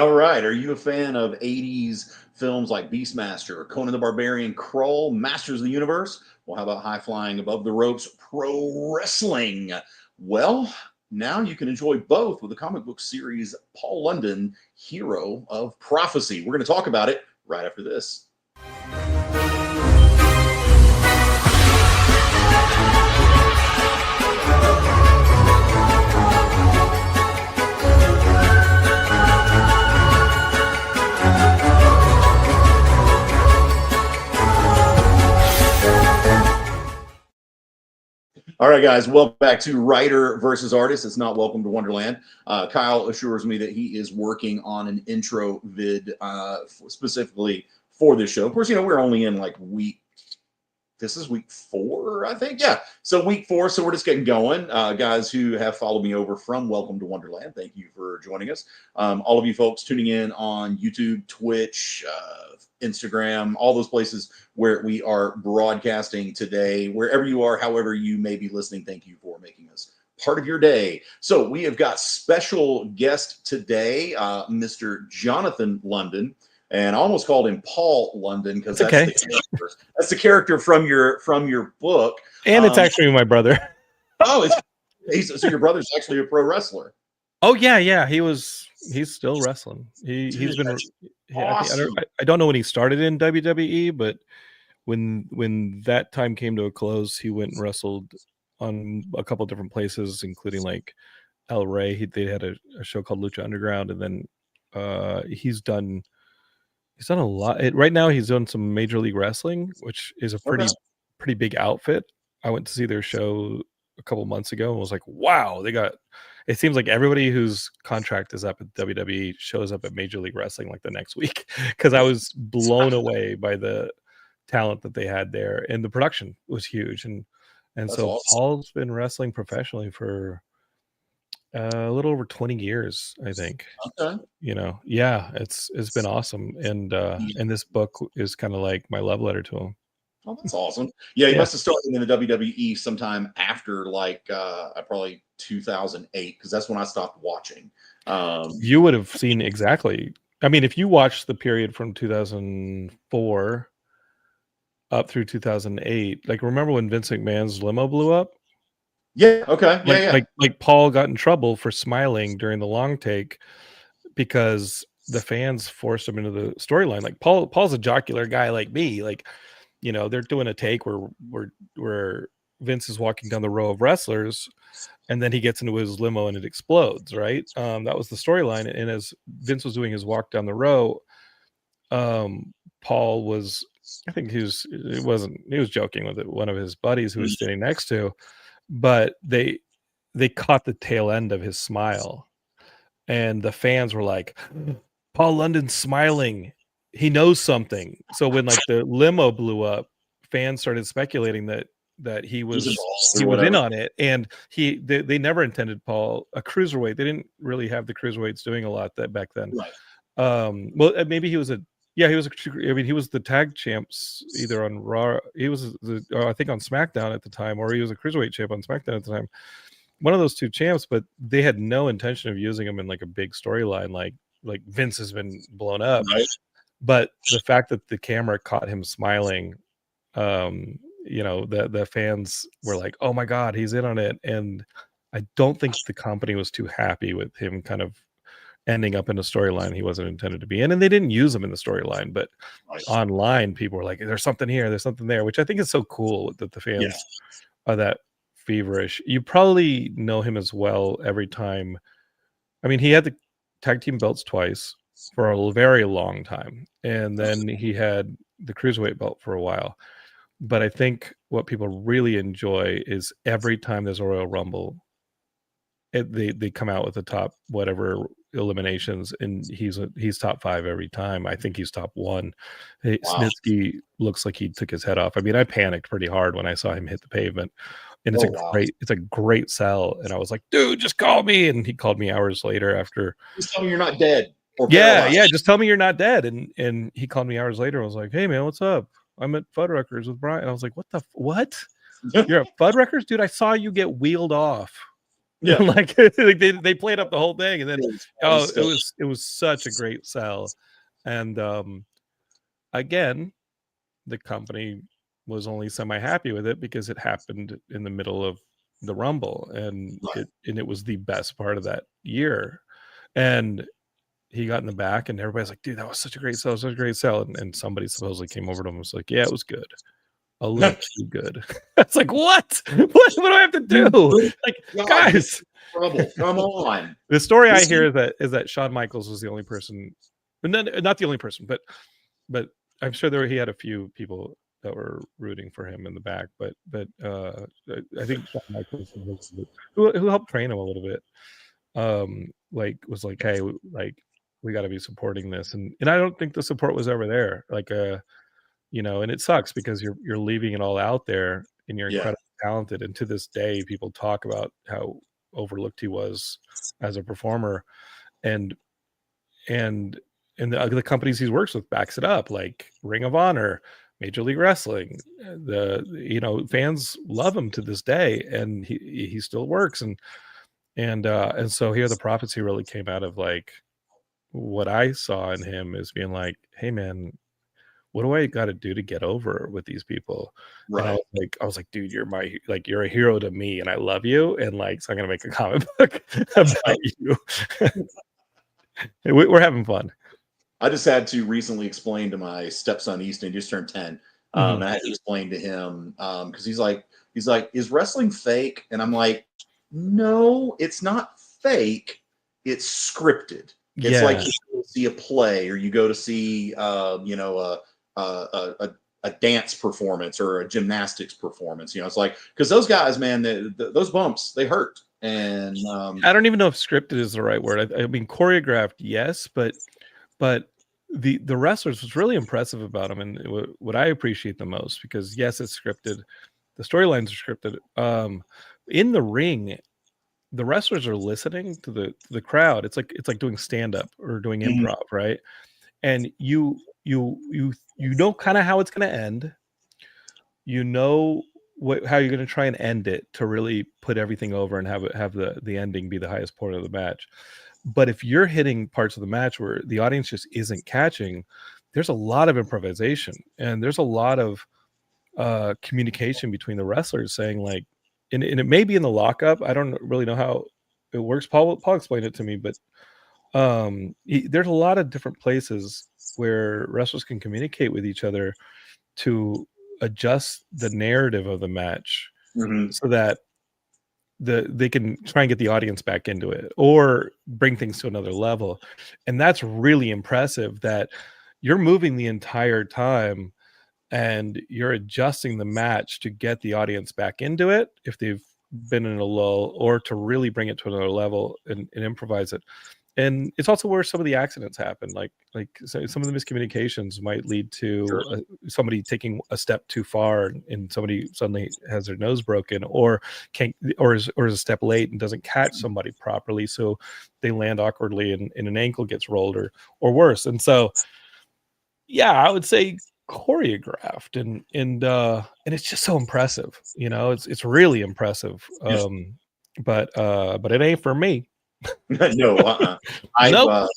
All right. Are you a fan of 80s films like Beastmaster, Conan the Barbarian, Krull, Masters of the Universe? Well, how about high flying above the ropes pro wrestling? Well, now you can enjoy both with the comic book series Paul London, Hero of Prophecy. We're going to talk about it right after this. All right, guys, welcome back to Writer versus Artist. It's not Welcome to Wonderland. Kyle assures me that he is working on an intro vid specifically for this show. Of course, we're only in like this is week 4, I think. Yeah. So week 4. So we're just getting going. Guys who have followed me over from Welcome to Wonderland, thank you for joining us. All of you folks tuning in on YouTube, Twitch, Instagram, all those places where we are broadcasting today, wherever you are, however you may be listening, thank you for making us part of your day. So we have got special guest today, Mr. Jonathan London. And I almost called him Paul London because that's the character from your book. And it's actually my brother. So your brother's actually a pro wrestler. Oh yeah. He's still wrestling. He's been awesome. I don't know when he started in WWE, but when that time came to a close, he went and wrestled on a couple of different places, including like El Rey. They had a show called Lucha Underground, and then he's done a lot. Right now he's doing some Major League Wrestling, which is a pretty big outfit. I went to see their show a couple months ago and was like, wow, it seems like everybody whose contract is up at WWE shows up at Major League Wrestling like the next week, because I was blown away by the talent that they had there, and the production was huge. And so awesome. Paul's been wrestling professionally for a little over 20 years, I think. Okay. It's been awesome. And this book is kind of like my love letter to him. Oh, that's awesome. Yeah, he must have started in the WWE sometime after probably 2008, because that's when I stopped watching. You would have seen exactly. I mean, if you watched the period from 2004 up through 2008, like remember when Vince McMahon's limo blew up? Yeah. Okay. Like Paul got in trouble for smiling during the long take because the fans forced him into the storyline. Like Paul's a jocular guy like me. Like, they're doing a take where Vince is walking down the row of wrestlers, and then he gets into his limo and it explodes. Right. That was the storyline. And as Vince was doing his walk down the row, Paul was, I think he was joking with one of his buddies who was sitting next to. But they caught the tail end of his smile, and the fans were like, Paul London's smiling, he knows something. So when like the limo blew up, fans started speculating that he was in on it, and they never intended Paul a cruiserweight. They didn't really have the cruiserweights doing a lot that back then. Right. Well, maybe he was he was the tag champs either on Raw. He was I think on SmackDown at the time, or he was a cruiserweight champ on SmackDown at the time. One of those two champs, but they had no intention of using him in like a big storyline, like Vince has been blown up. Right. But the fact that the camera caught him smiling, the fans were like, oh my God, he's in on it. And I don't think the company was too happy with him kind of ending up in a storyline he wasn't intended to be in, and they didn't use him in the storyline, but online people were like, there's something here, there's something there, which I think is so cool that the fans are that feverish. You probably know him as well every time. I mean, he had the tag team belts twice for a very long time, and then he had the cruiserweight belt for a while. But I think what people really enjoy is every time there's a Royal Rumble, they come out with the top whatever eliminations, and he's top 5 every time. I think he's top 1. Wow. Snitsky looks like he took his head off. I mean, I panicked pretty hard when I saw him hit the pavement, and it's a great sell. And I was like, dude, just call me. And he called me hours later after. Just tell me you're not dead. Yeah, just tell me you're not dead. And he called me hours later. I was like, hey man, what's up? I'm at Fuddruckers with Brian. And I was like, what? You're at Fuddruckers, dude? I saw you get wheeled off Yeah. Like they played up the whole thing, and then it was such a great sell. And again, the company was only semi happy with it because it happened in the middle of the Rumble, and Right. it was the best part of that year. And he got in the back, and everybody's like, "Dude, that was such a great sell, such a great sell." And somebody supposedly came over to him and was like, "Yeah, it was good, a little too good." It's like, what? What do I have to do? Like, God, guys, trouble. Come on. the story I hear is that Shawn Michaels was the only person, not the only person, but I'm sure he had a few people that were rooting for him in the back. But I think Shawn Michaels, who helped train him a little bit, like was like, hey, like we got to be supporting this, and I don't think the support was ever there. Like, and it sucks because you're leaving it all out there, and you're Yeah. incredibly talented, and to this day, people talk about how overlooked he was as a performer, and and the companies he works with backs it up, like Ring of Honor, Major League Wrestling. The fans love him to this day, and he still works, and so here the prophecy really came out of like what I saw in him is being like, hey man, what do I got to do to get over with these people? And Right. I was like, dude, you're a hero to me, and I love you, and like, so I'm gonna make a comic book about you. We're having fun. I just had to recently explain to my stepson Easton, he just turned 10. Mhm. I had to explain to him because he's like, is wrestling fake? And I'm like, no, it's not fake. It's scripted. It's like Yeah. you go to see a play, or you go to see, a dance performance or a gymnastics performance. It's like, because those guys, man, those bumps, they hurt. And I don't even know if scripted is the right word. I mean, choreographed, yes, but the wrestlers, was really impressive about them, and what I appreciate the most, because yes, it's scripted, the storylines are scripted. In the ring, the wrestlers are listening to the crowd. It's like doing stand up or doing mhm, improv, right? And you know kind of how it's going to end. You know how you're going to try and end it to really put everything over and have the ending be the highest point of the match. But if you're hitting parts of the match where the audience just isn't catching, there's a lot of improvisation, and there's a lot of communication between the wrestlers saying like, and it may be in the lockup. I don't really know how it works. Paul explained it to me, but there's a lot of different places where wrestlers can communicate with each other to adjust the narrative of the match mhm. so that they can try and get the audience back into it or bring things to another level. And that's really impressive that you're moving the entire time and you're adjusting the match to get the audience back into it if they've been in a lull, or to really bring it to another level and improvise it. And it's also where some of the accidents happen, so some of the miscommunications might lead Sure. to somebody taking a step too far, and somebody suddenly has their nose broken, or can't, or is a step late and doesn't catch somebody properly, so they land awkwardly, and an ankle gets rolled, or worse. And so yeah, I would say choreographed, and it's just so impressive. It's really impressive. Yes. But it ain't for me. No, I've Nope.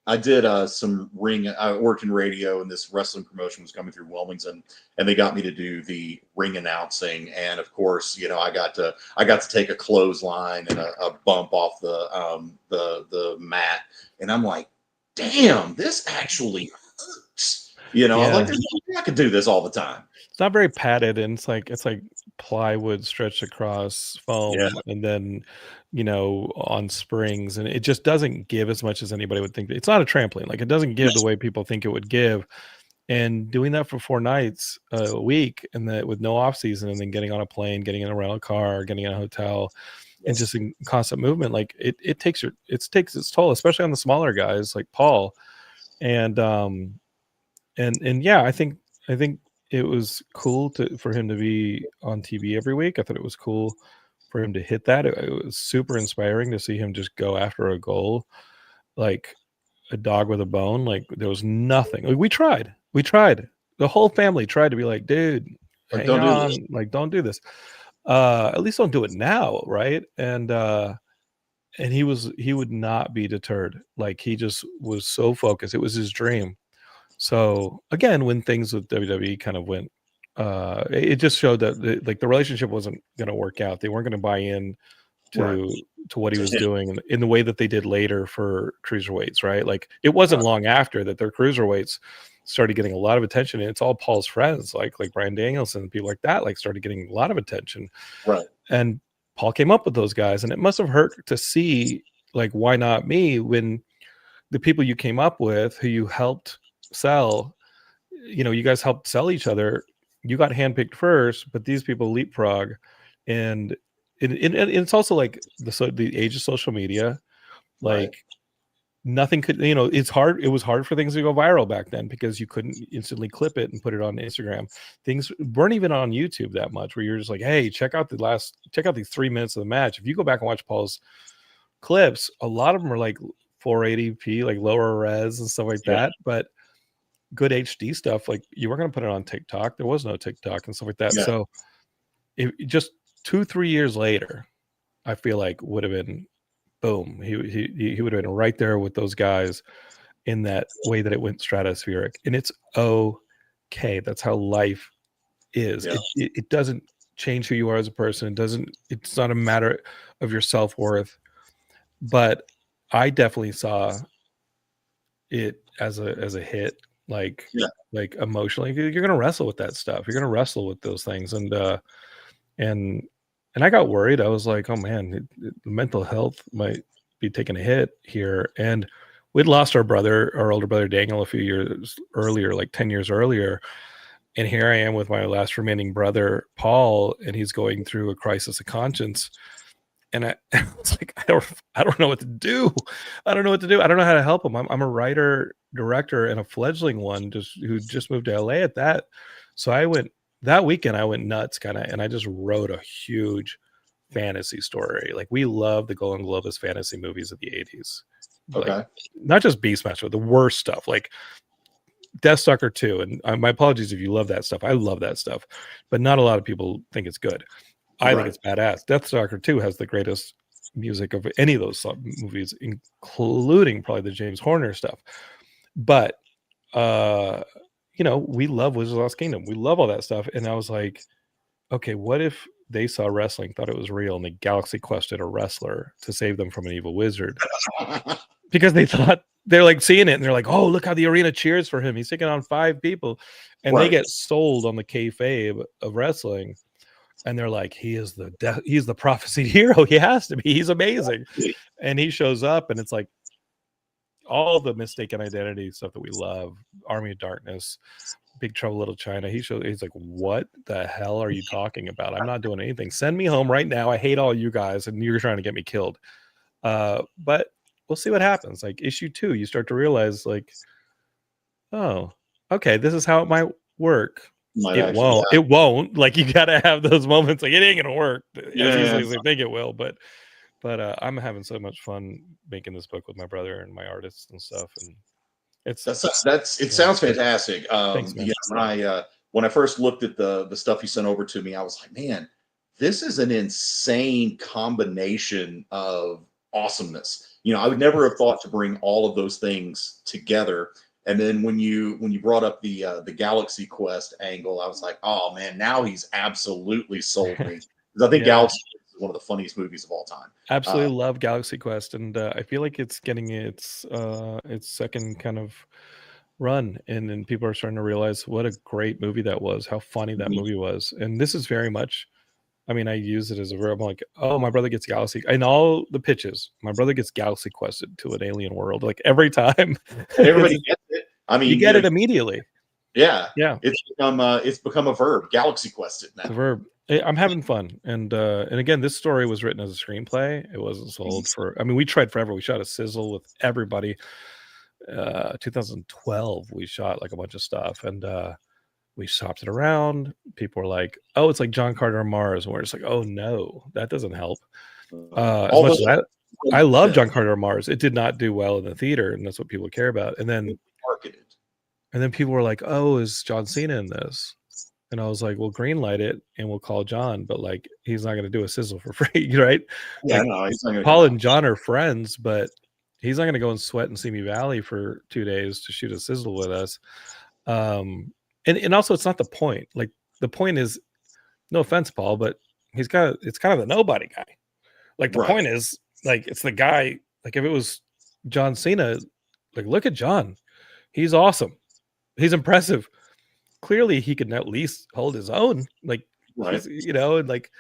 I did some ring. I worked in radio, and this wrestling promotion was coming through Wilmington, and they got me to do the ring announcing. And of course, I got to take a clothesline and a bump off the mat, and I'm like, damn, this actually hurts. I'm like, Yeah. there's no way I could do this all the time. It's not very padded, and it's like plywood stretched across Yeah, foam, and then on springs, and it just doesn't give as much as anybody would think. It's not a trampoline. Like, it doesn't give the way people think it would give. And doing that for 4 nights a week, and that with no off season, and then getting on a plane, getting in a rental car, getting in a hotel, and yes, just in constant movement, like it takes its toll, especially on the smaller guys like Paul. And yeah, I think it was cool for him to be on TV every week. I thought it was cool for him to hit that. It was super inspiring to see him just go after a goal like a dog with a bone. Like, there was nothing. Like, we tried. The whole family tried to be like, dude, like hang don't do this. on, like, don't do this. At least don't do it now, right? And he would not be deterred. Like, he just was so focused. It was his dream. So again, when things with WWE kind of went, it just showed that the relationship wasn't going to work out. They weren't going to buy in Right. to what he To was him. doing in the way that they did later for cruiserweights, right? Like, it wasn't long after that their cruiserweights started getting a lot of attention, and it's all Paul's friends, like Bryan Danielson and people like that, like, started getting a lot of attention. Right. And Paul came up with those guys, and it must have hurt to see, like, why not me, when the people you came up with, who you helped sell, you guys helped sell each other. You got handpicked first, but these people leapfrog, and it's also like the age of social media. Right. Like, nothing could, it's hard. It was hard for things to go viral back then because you couldn't instantly clip it and put it on Instagram. Things weren't even on YouTube that much, where you're just like, hey, check out these 3 minutes of the match. If you go back and watch Paul's clips, a lot of them are like 480p, like lower res and stuff like that. But good HD stuff, like, you weren't going to put it on TikTok. There was no TikTok and stuff like that. Yeah. So it just 2-3 years later, I feel like would have been boom. He would have been right there with those guys in that way that it went stratospheric. And it's okay. That's how life is. Yeah. It doesn't change who you are as a person. It's not a matter of your self-worth. But I definitely saw it as a hit, like emotionally. You're going to wrestle with that stuff. You're going to wrestle with those things. And I got worried. I was like, oh man, mental health might be taking a hit here. And we'd lost our older brother Daniel, a few years earlier, like 10 years earlier. And here I am with my last remaining brother, Paul, and he's going through a crisis of conscience. And I was like, I don't know what to do. I don't know what to do. I don't know how to help him. I'm a writer, director, and a fledgling one who just moved to LA at that. So that weekend I went nuts and I just wrote a huge fantasy story. Like, we love the Golden Globus fantasy movies of the 80s. Okay. Like, not just Beastmaster, the worst stuff, like Deathstalker 2. And my apologies if you love that stuff. I love that stuff, but not a lot of people think it's good. I think it's badass. Deathstalker 2 has the greatest music of any of those movies, including probably the James Horner stuff. But we love Wizards of the Lost Kingdom. We love all that stuff. And I was like, okay, what if they saw wrestling, thought it was real, and they galaxy quested a wrestler to save them from an evil wizard? Because they're like seeing it and they're like, oh, look how the arena cheers for him. He's taking on 5 people. And they get sold on the kayfabe of wrestling. And they're like, he's the prophesied hero. He has to be. He's amazing. And he shows up, and it's like all the mistaken identity stuff that we love. Army of Darkness, Big Trouble Little China. He's like, what the hell are you talking about? I'm not doing anything. Send me home right now. I hate all you guys, and you're trying to get me killed. But we'll see what happens. Like, issue 2, you start to realize, like, oh, okay, this is how it might work. It won't. Like, you gotta have those moments. Like, it ain't gonna work as easily as they think it will. But I'm having so much fun making this book with my brother and my artists and stuff. And it sounds fantastic. Thanks, man. When I first looked at the stuff you sent over to me, I was like, man, this is an insane combination of awesomeness. I would never have thought to bring all of those things together. And then when you brought up the Galaxy Quest angle, I was like, oh man, now he's absolutely sold me. Because I think Galaxy Quest is one of the funniest movies of all time. Absolutely love Galaxy Quest, and I feel like it's getting its second kind of run, and then people are starting to realize what a great movie that was, how funny that movie was. And this is very much, I mean, I use it as a verb. I'm like, oh, my brother gets Galaxy. In all the pitches, my brother gets Galaxy Quested to an alien world. Like, every time. Everybody gets it. I mean, you get it immediately. Yeah. It's become a verb. Galaxy Quested now. The verb. I'm having fun. And again, this story was written as a screenplay. It wasn't sold for, I mean, we tried forever. We shot a sizzle with everybody. 2012, we shot like a bunch of stuff, and we shopped it around. People were like, oh, it's like John Carter on Mars. And we're just like, oh no, that doesn't help. As much as I love John Carter on Mars, it did not do well in the theater, and that's what people care about. And then marketed. And then people were like, oh, is John Cena in this? And I was like, well, green light it and we'll call John, but like he's not going to do a sizzle for free, right? Yeah, Like no, he's not going to come Paul out. and John are friends, but he's not going to go and sweat in Simi Valley for 2 days to shoot a sizzle with us. And also it's not the point. Like the point is, no offense, Paul, but it's kind of the nobody guy. Like the Right. point is, like it's the guy. Like if it was John Cena, like look at John, he's awesome, he's impressive. Clearly, he can at least hold his own. Like Right. he's and like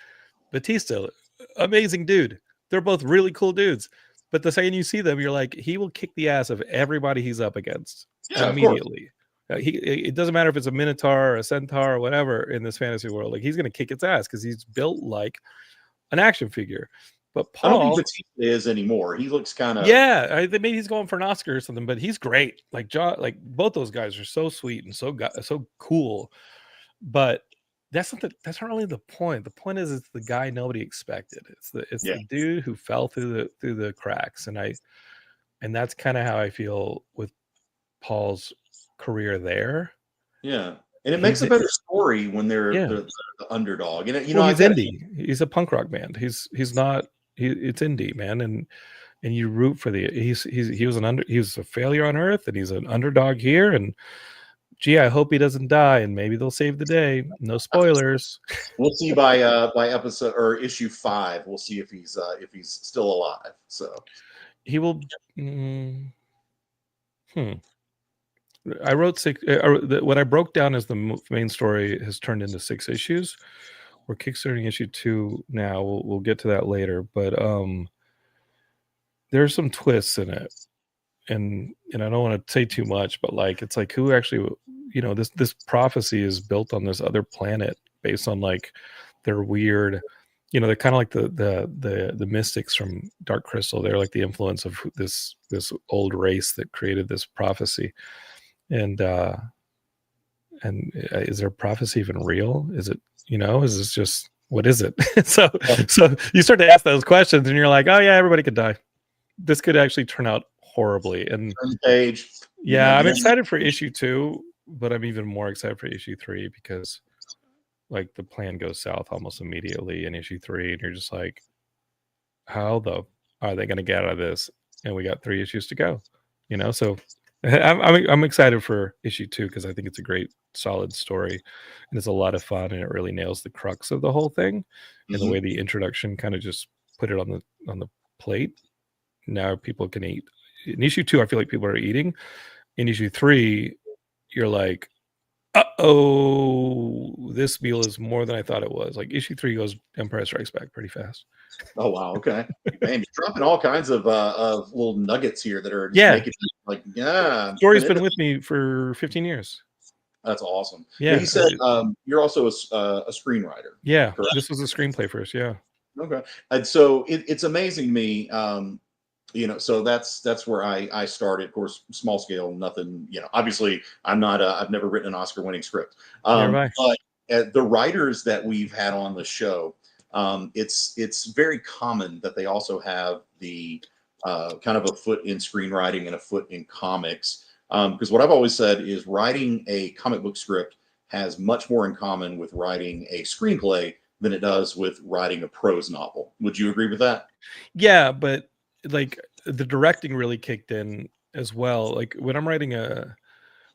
Batista, amazing dude. They're both really cool dudes. But the second you see them, you're like, he will kick the ass of everybody he's up against Yeah, of course. immediately. It doesn't matter if it's a Minotaur or a Centaur or whatever in this fantasy world. Like he's gonna kick its ass because he's built like an action figure. But I don't think Paul, Batista is anymore. He looks kind of. yeah, maybe he's going for an Oscar or something, but he's great. Like John, like both those guys are so sweet and so cool. But that's not really the point. The point is it's the guy nobody expected. It's Yeah. the dude who fell through the cracks. And that's kind of how I feel with Paul's career there. Yeah. And it makes He's a better story when they're yeah. the underdog. And Well, I he's get it. indie. He's a punk rock band. He's not it's indie, man. And you root for the he was a failure on Earth and he's an underdog here. And gee, I hope he doesn't die and maybe they'll save the day. No spoilers. We'll see by episode or issue 5. We'll see if he's still alive. So He will. I wrote 6. What I broke down as the main story has turned into 6 issues. We're kickstarting issue 2 now. We'll get to that later, but there's some twists in it, and I don't want to say too much, but like it's like who actually, this prophecy is built on this other planet based on like their weird. They're kind of like the mystics from Dark Crystal. They're like the influence of this old race that created this prophecy. And is their prophecy even real? Is it, is this just, what is it? so you start to ask those questions and you're like, oh yeah, everybody could die. This could actually turn out horribly. And turn the page. Yeah, I'm excited for issue 2, but I'm even more excited for issue 3 because like the plan goes south almost immediately in issue 3 and you're just like, how are they going to get out of this? And we got 3 issues to go, so I'm excited for issue 2 because I think it's a great solid story and it's a lot of fun and it really nails the crux of the whole thing and the way the introduction kind of just put it on the plate. Now people can eat. In issue 2 I feel like people are eating. In issue 3 you're like, uh-oh, this meal is more than I thought it was. Like issue 3 goes Empire Strikes Back pretty fast. Oh wow, okay. Man, you're dropping all kinds of little nuggets here that are just making like story's been with me for 15 years. That's awesome. Yeah, you said you're also a screenwriter. Yeah, correct? This was a screenplay first. Yeah. Okay, and so it's amazing to me. So that's where I started. Of course, small scale, nothing. Obviously, I'm not. I've never written an Oscar-winning script. But the writers that we've had on the show, it's very common that they also have the kind of a foot in screenwriting and a foot in comics. Because what I've always said is writing a comic book script has much more in common with writing a screenplay than it does with writing a prose novel. Would you agree with that? Yeah, but like the directing really kicked in as well. Like when I'm writing a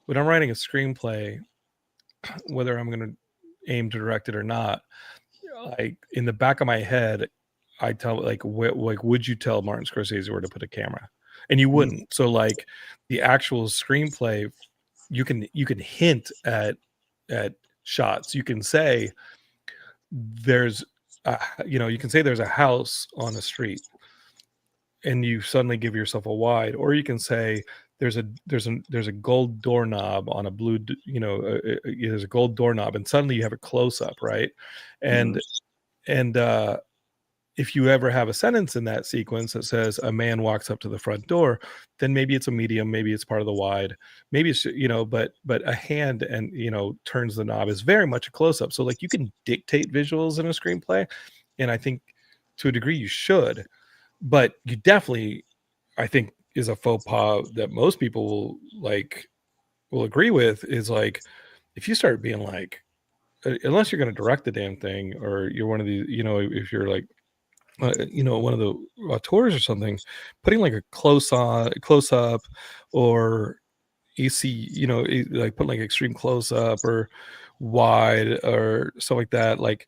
screenplay, whether I'm going to aim to direct it or not, like in the back of my head, I tell like would you tell Martin Scorsese where to put a camera? And you wouldn't. So like the actual screenplay, you can hint at shots. You can say there's you can say there's a house on a street and you suddenly give yourself a wide, or you can say there's a gold doorknob on a blue, there's a gold doorknob and suddenly you have a close up, right? And if you ever have a sentence in that sequence that says a man walks up to the front door, then maybe it's a medium, maybe it's part of the wide, maybe it's, but a hand and, turns the knob is very much a close up. So like you can dictate visuals in a screenplay. And I think to a degree you should, but you definitely, I think is a faux pas that most people will agree with is like, if you start being like, unless you're going to direct the damn thing, or you're one of these, if you're like, one of the tours or something, putting like a close up, or you see, like putting like extreme close up or wide or stuff like that. Like,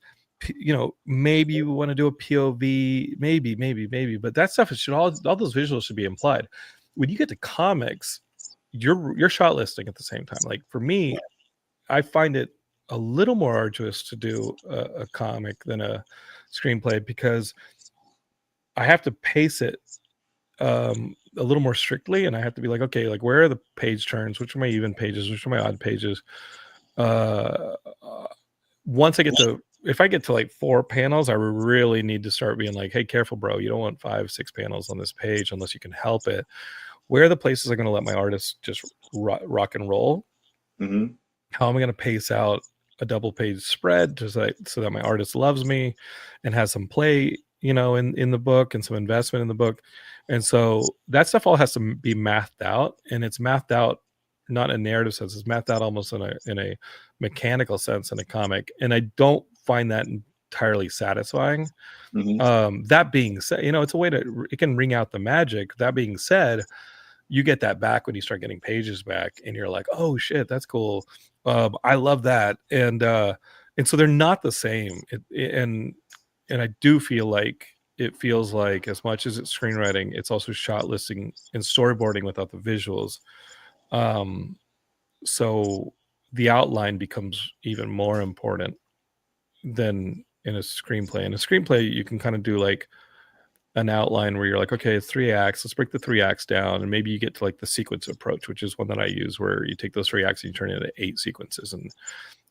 maybe you want to do a POV, maybe, but that stuff should all those visuals should be implied. When you get to comics, you're shot listing at the same time. Like for me, I find it a little more arduous to do a comic than a screenplay, because I have to pace it a little more strictly, and I have to be like, okay, like where are the page turns, which are my even pages, which are my odd pages. Once if I get to like 4 panels, I really need to start being like, hey, careful, bro, you don't want 5-6 panels on this page unless you can help it. Where are the places I'm going to let my artists just rock and roll? Mm-hmm. How am I going to pace out a double page spread so that my artist loves me and has some play, in the book, and some investment in the book? And so that stuff all has to be mathed out, and it's mathed out not in a narrative sense, it's mathed out almost in a mechanical sense in a comic, and I don't find that entirely satisfying. Mm-hmm. That being said, it's a way it can ring out the magic. That being said, you get that back when you start getting pages back, and you're like, oh shit, that's cool. I love that. And so they're not the same. And I do feel like it feels like, as much as it's screenwriting, it's also shot listing and storyboarding without the visuals. So the outline becomes even more important than in a screenplay. In a screenplay, you can kind of do like an outline where you're like, okay, it's 3 acts. Let's break the 3 acts down, and maybe you get to like the sequence approach, which is one that I use, where you take those 3 acts and you turn it into 8 sequences. And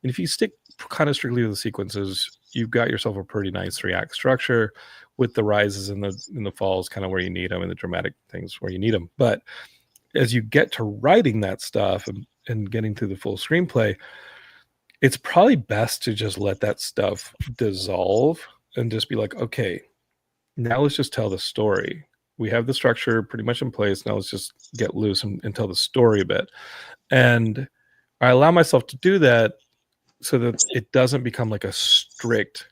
if you stick kind of strictly to the sequences, you've got yourself a pretty nice 3-act structure, with the rises and the falls kind of where you need them, and the dramatic things where you need them. But as you get to writing that stuff and getting to the full screenplay, it's probably best to just let that stuff dissolve and just be like, okay, now let's just tell the story. We have the structure pretty much in place. Now let's just get loose and tell the story a bit. And I allow myself to do that so that it doesn't become like a strict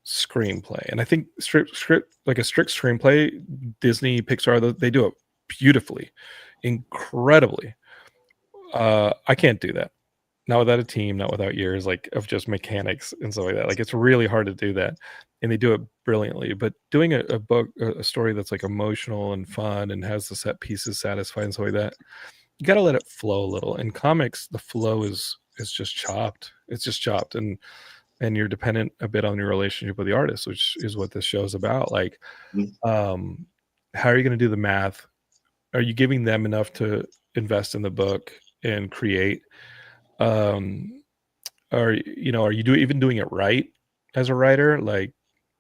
screenplay. And I think strict screenplay, Disney, Pixar, they do it beautifully, incredibly. I can't do that. Not without a team, not without years like of just mechanics and stuff like that. Like, it's really hard to do that, and they do it brilliantly. But doing a story that's like emotional and fun and has the set pieces satisfying and stuff like that, you got to let it flow a little. In comics, the flow is just chopped. It's just chopped, and you're dependent a bit on your relationship with the artist, which is what this show is about. Like, how are you going to do the math? Are you giving them enough to invest in the book and create? Are you even doing it right as a writer? Like,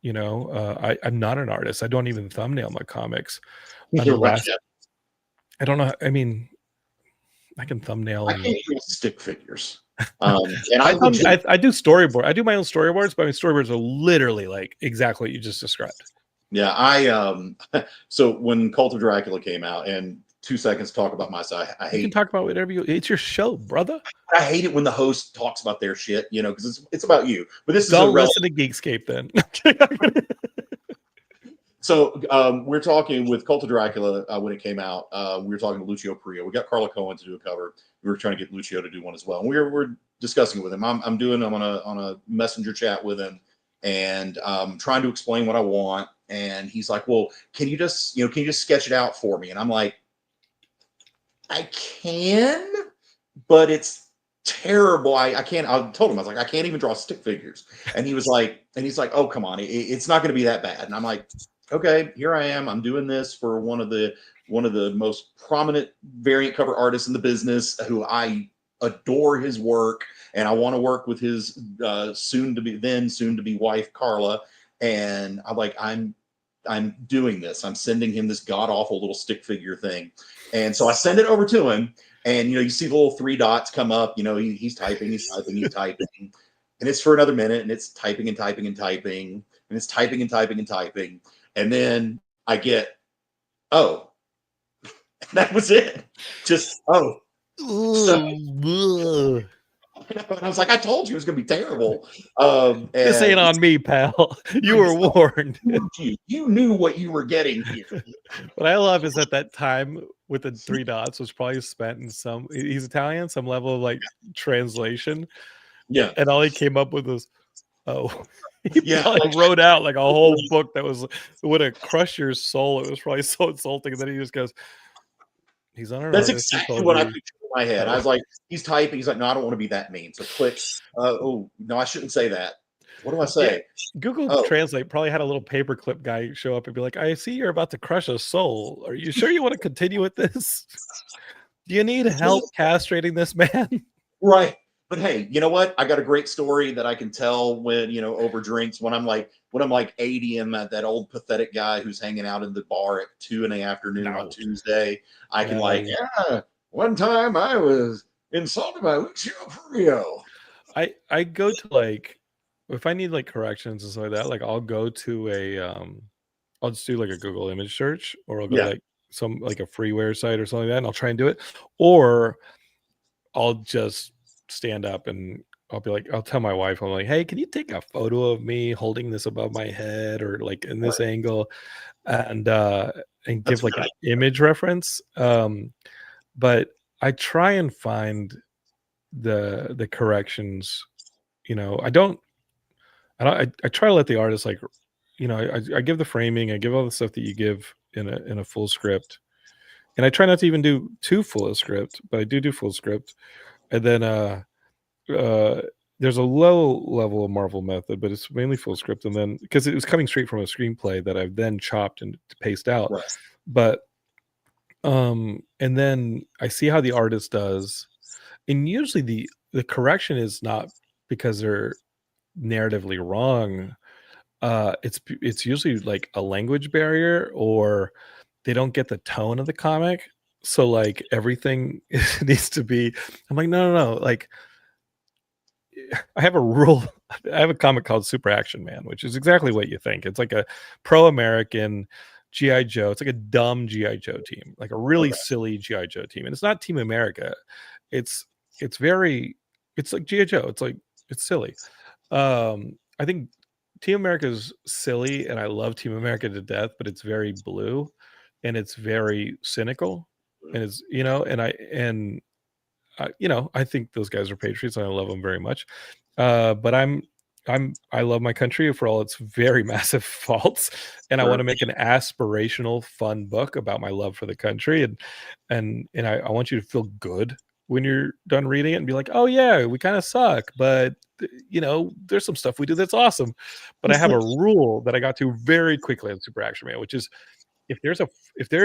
I'm not an artist. I don't even thumbnail my comics unless I don't know. I mean, I can thumbnail. I can't use stick figures. And I do storyboard. I do my own storyboards, but my storyboards are literally like exactly what you just described. Yeah, so when Cult of Dracula came out, and 2 seconds talk about my side, I hate. You can talk about whatever it's your show, brother. I hate it when the host talks about their shit, because it's about you. But this don't listen to Geekscape then. So we're talking with Cult of Dracula when it came out. We were talking to Lucio Prio. We got Carla Cohen to do a cover. We were trying to get Lucio to do one as well. And we're discussing it with him. I'm on a messenger chat with him, and trying to explain what I want. And he's like, "Well, can you just sketch it out for me?" And I'm like, "I can, but it's terrible. I can't." I told him, I was like, "I can't even draw stick figures." And he's like, "Oh, come on, it's not going to be that bad." And I'm like, "Okay, here I am. I'm doing this for one of the most prominent variant cover artists in the business, who I adore his work, and I want to work with his soon to be wife Carla." And I'm like, I'm doing this. I'm sending him this god awful little stick figure thing. And so I send it over to him, and you see the little 3 dots come up. He's typing, and it's for another minute, and it's typing and typing and typing, and it's typing and typing and typing, and then I get, "Oh," that was it. Just, "Oh." So And I was like, I told you it was going to be terrible. This ain't on me, pal. You were warned. You knew what you were getting here. What I love is that time with the 3 dots was probably spent in he's Italian, some level of like translation. Yeah. And all he came up with was, oh, he Yeah. probably wrote out like a whole book that would have crushed your soul. It was probably so insulting. And then he just goes, he's on an That's artist. exactly what I pictured in my head. Oh. I was like, he's typing. He's like, no, I don't want to be that mean. So click. Oh, no, I shouldn't say that. What do I say? Yeah. Google Translate probably had a little paperclip guy show up and be like, I see you're about to crush a soul. Are you sure you want to continue with this? Do you need help castrating this man? Right. But hey, you know what? I got a great story that I can tell when, over drinks, when I'm like 80 and that old pathetic guy who's hanging out in the bar at 2 p.m. on Tuesday. I can yeah, one time I was insulted by Lucio Furio. I go to like, if I need like corrections and stuff like that, like I'll go to I'll just do like a Google image search, or I'll go to like some like a freeware site or something like that, and I'll try and do it. Or I'll just stand up and I'll be like, I'll tell my wife, I'm like, hey, can you take a photo of me holding this above my head or like in this angle, and give like an image reference. But I try and find the corrections. I try to let the artist like, I give the framing, I give all the stuff that you give in a full script, and I try not to even do too full a script, but I do full script. And then there's a low level of Marvel method, but it's mainly full script. And then because it was coming straight from a screenplay that I've then chopped and paced out. Right. But and then I see how the artist does, and usually the correction is not because they're narratively wrong. It's usually like a language barrier, or they don't get the tone of the comic. So like everything needs to be, I'm like, no. Like I have a rule. I have a comic called Super Action Man, which is exactly what you think. It's like a pro-American G.I. Joe. It's like a dumb G.I. Joe team, like a really silly G.I. Joe team. And it's not Team America. It's like G.I. Joe. It's silly. I think Team America is silly, and I love Team America to death, but it's very blue and it's very cynical. And it's, I think those guys are patriots and I love them very much. But I love my country for all its very massive faults, and I want to make an aspirational, fun book about my love for the country, and I want you to feel good when you're done reading it and be like, oh yeah, we kind of suck, but there's some stuff we do that's awesome. But I have a rule that I got to very quickly on Super Action Man, which is if there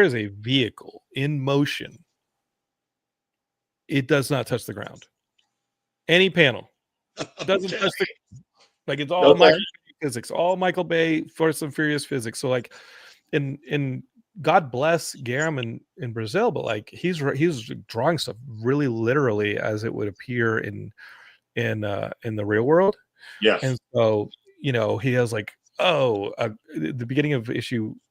is a vehicle in motion, it does not touch the ground. Any panel doesn't touch the, like, it's all Michael Bay physics, all Michael Bay Fast and Furious physics. So like, in God bless Garner in Brazil, but like he's drawing stuff really literally as it would appear in the real world. Yes. And so he has like, the beginning of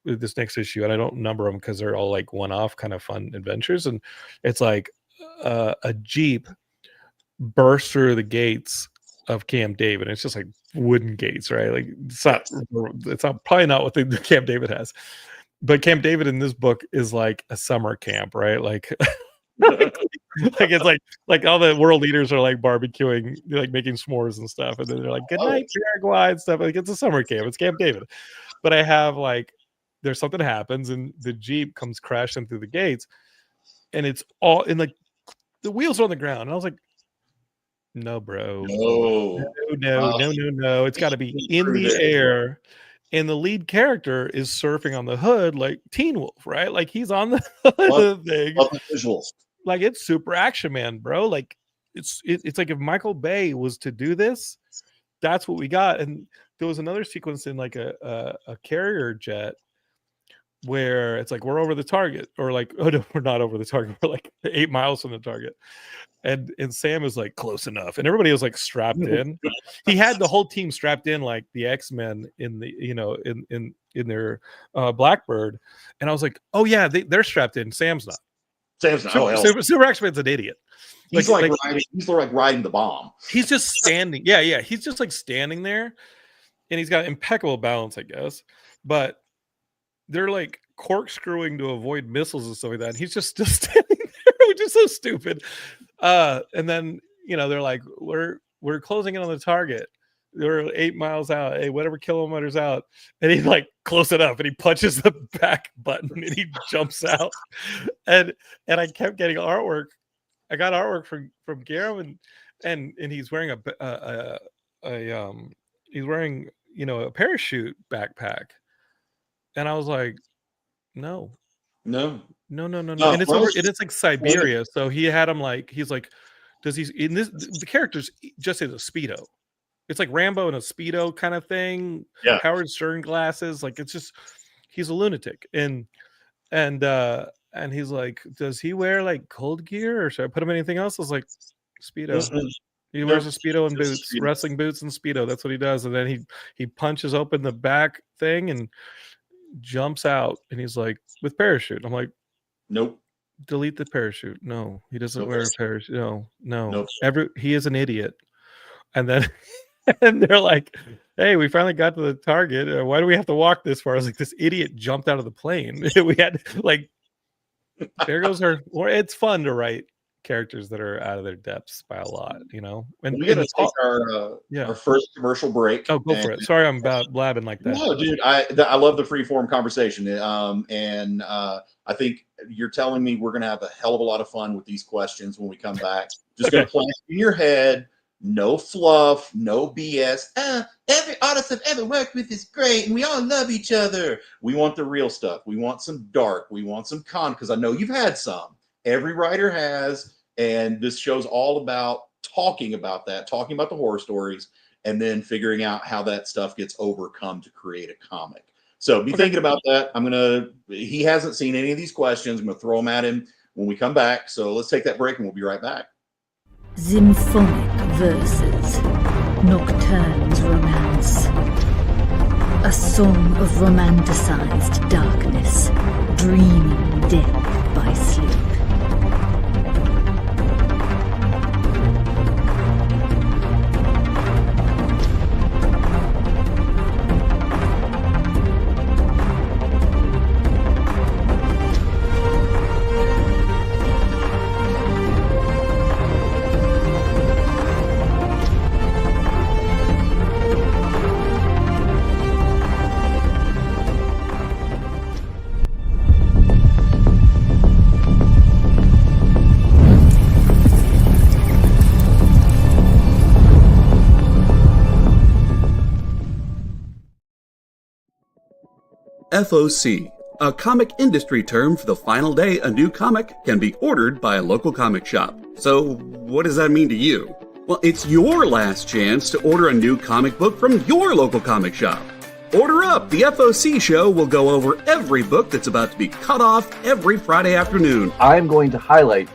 this next issue, and I don't number them because they're all like one-off kind of fun adventures, and it's like a Jeep bursts through the gates of Camp David. And it's just like wooden gates, right? Like it's not probably not what the Camp David has, but Camp David in this book is like a summer camp, right? Like like it's like all the world leaders are like barbecuing, like making s'mores and stuff, and then they're like, good night Paraguay and stuff. Like it's a summer camp, it's Camp David. But I have like, there's something happens and the Jeep comes crashing through the gates, and it's all in like the wheels are on the ground, and I was like, no bro, no, it's got to be in the air. And the lead character is surfing on the hood like Teen Wolf, right? Like he's on the hood of the thing. Love the visuals. Like it's Super Action Man, bro. Like it's like if Michael Bay was to do this, that's what we got. And there was another sequence in like a carrier jet where it's like we're over the target, or like, oh no, we're not over the target. We're like 8 miles from the target. And Sam is like close enough, and everybody was like strapped in. He had the whole team strapped in like the X-Men in the in their Blackbird, and I was like, oh yeah, they're strapped in. Sam's not. Samson, oh hell, Super X-Men's an idiot. he's like riding the bomb. He's just standing. Yeah. He's just like standing there, and he's got impeccable balance, I guess. But they're like corkscrewing to avoid missiles and stuff like that. And he's just still standing there, which is so stupid. And then they're like, we're closing in on the target. They're 8 miles out. Hey, whatever kilometers out. And he like close it up and he punches the back button and he jumps out. And I kept getting artwork. I got artwork from Garner and he's wearing he's wearing a parachute backpack. And I was like, no. And it's like Siberia. So he had him like, he's like, the character's just in a Speedo. It's like Rambo in a Speedo kind of thing. Yeah. Howard Stern glasses. Like, it's just, he's a lunatic. And he's like, does he wear like cold gear or should I put him in anything else? I was like, Speedo. Mm-hmm. He wears a Speedo and boots, wrestling boots and Speedo. That's what he does. And then he punches open the back thing and jumps out. And he's like, with parachute. I'm like, nope. Delete the parachute. No, he doesn't wear a parachute. No. Nope. He is an idiot. And then and they're like, hey, we finally got to the target. Why do we have to walk this far? I was like, this idiot jumped out of the plane. We had like, there goes her. Or it's fun to write characters that are out of their depths by a lot, And we got to take our first commercial break. Oh, go for it. Sorry, I'm blabbing like that. No, dude, I love the freeform conversation. And I think you're telling me we're going to have a hell of a lot of fun with these questions when we come back. Just going to plant in your head. No fluff, no BS. Every artist I've ever worked with is great, and we all love each other. We want the real stuff. We want some dark. We want some con, because I know you've had some. Every writer has, and this show's all about talking about that, talking about the horror stories, and then figuring out how that stuff gets overcome to create a comic. So be thinking about that. He hasn't seen any of these questions. I'm going to throw them at him when we come back. So let's take that break, and we'll be right back. Symphonic verses, Nocturne's romance, a song of romanticized darkness, dreaming death by sleep. FOC, a comic industry term for the final day a new comic can be ordered by a local comic shop. So, what does that mean to you? Well, it's your last chance to order a new comic book from your local comic shop. Order up! The FOC show will go over every book that's about to be cut off every Friday afternoon. I'm going to highlight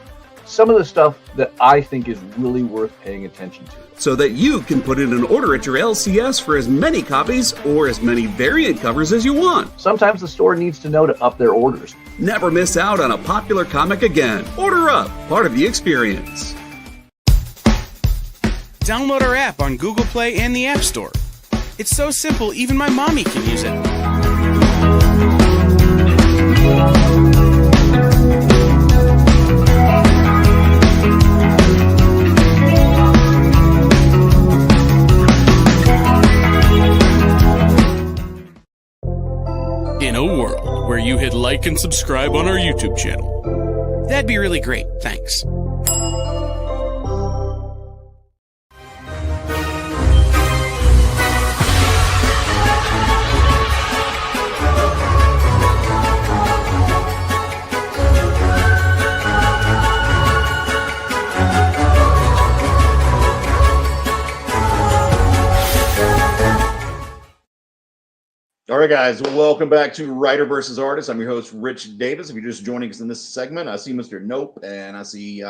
some of the stuff that I think is really worth paying attention to, so that you can put in an order at your LCS for as many copies or as many variant covers as you want. Sometimes the store needs to know to up their orders. Never miss out on a popular comic again. Order up, part of the experience. Download our app on Google Play and the App Store. It's so simple, even my mommy can use it. In a world where you hit like and subscribe on our YouTube channel, that'd be really great. Thanks. All right, guys, welcome back to Writer versus Artist. I'm your host, Rich Davis. If you're just joining us in this segment, I see Mr. Nope and I see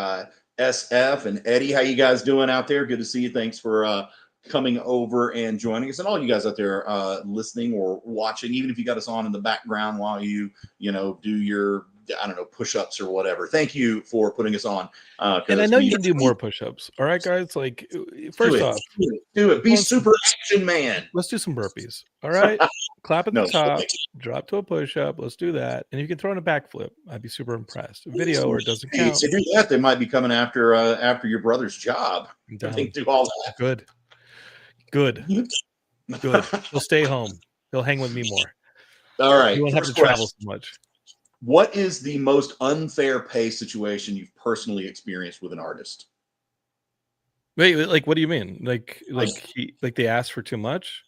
SF and Eddie. How you guys doing out there? Good to see you. Thanks for coming over and joining us, and all you guys out there listening or watching, even if you got us on in the background while you do your I don't know, push-ups or whatever. Thank you for putting us on. And I know you can do more push-ups. All right, guys. Like, first off, do it. Be super action man. Let's do some burpees. All right. Clap at the No, top, drop to a push-up. Let's do that. And you can throw in a backflip. I'd be super impressed. Video or it doesn't count. If they do that, they might be coming after your brother's job. They do all that. Good. He'll stay home. He'll hang with me more. All right. You won't have to travel so much. What is the most unfair pay situation you've personally experienced with an artist? Wait, like what do you mean? Like they asked for too much?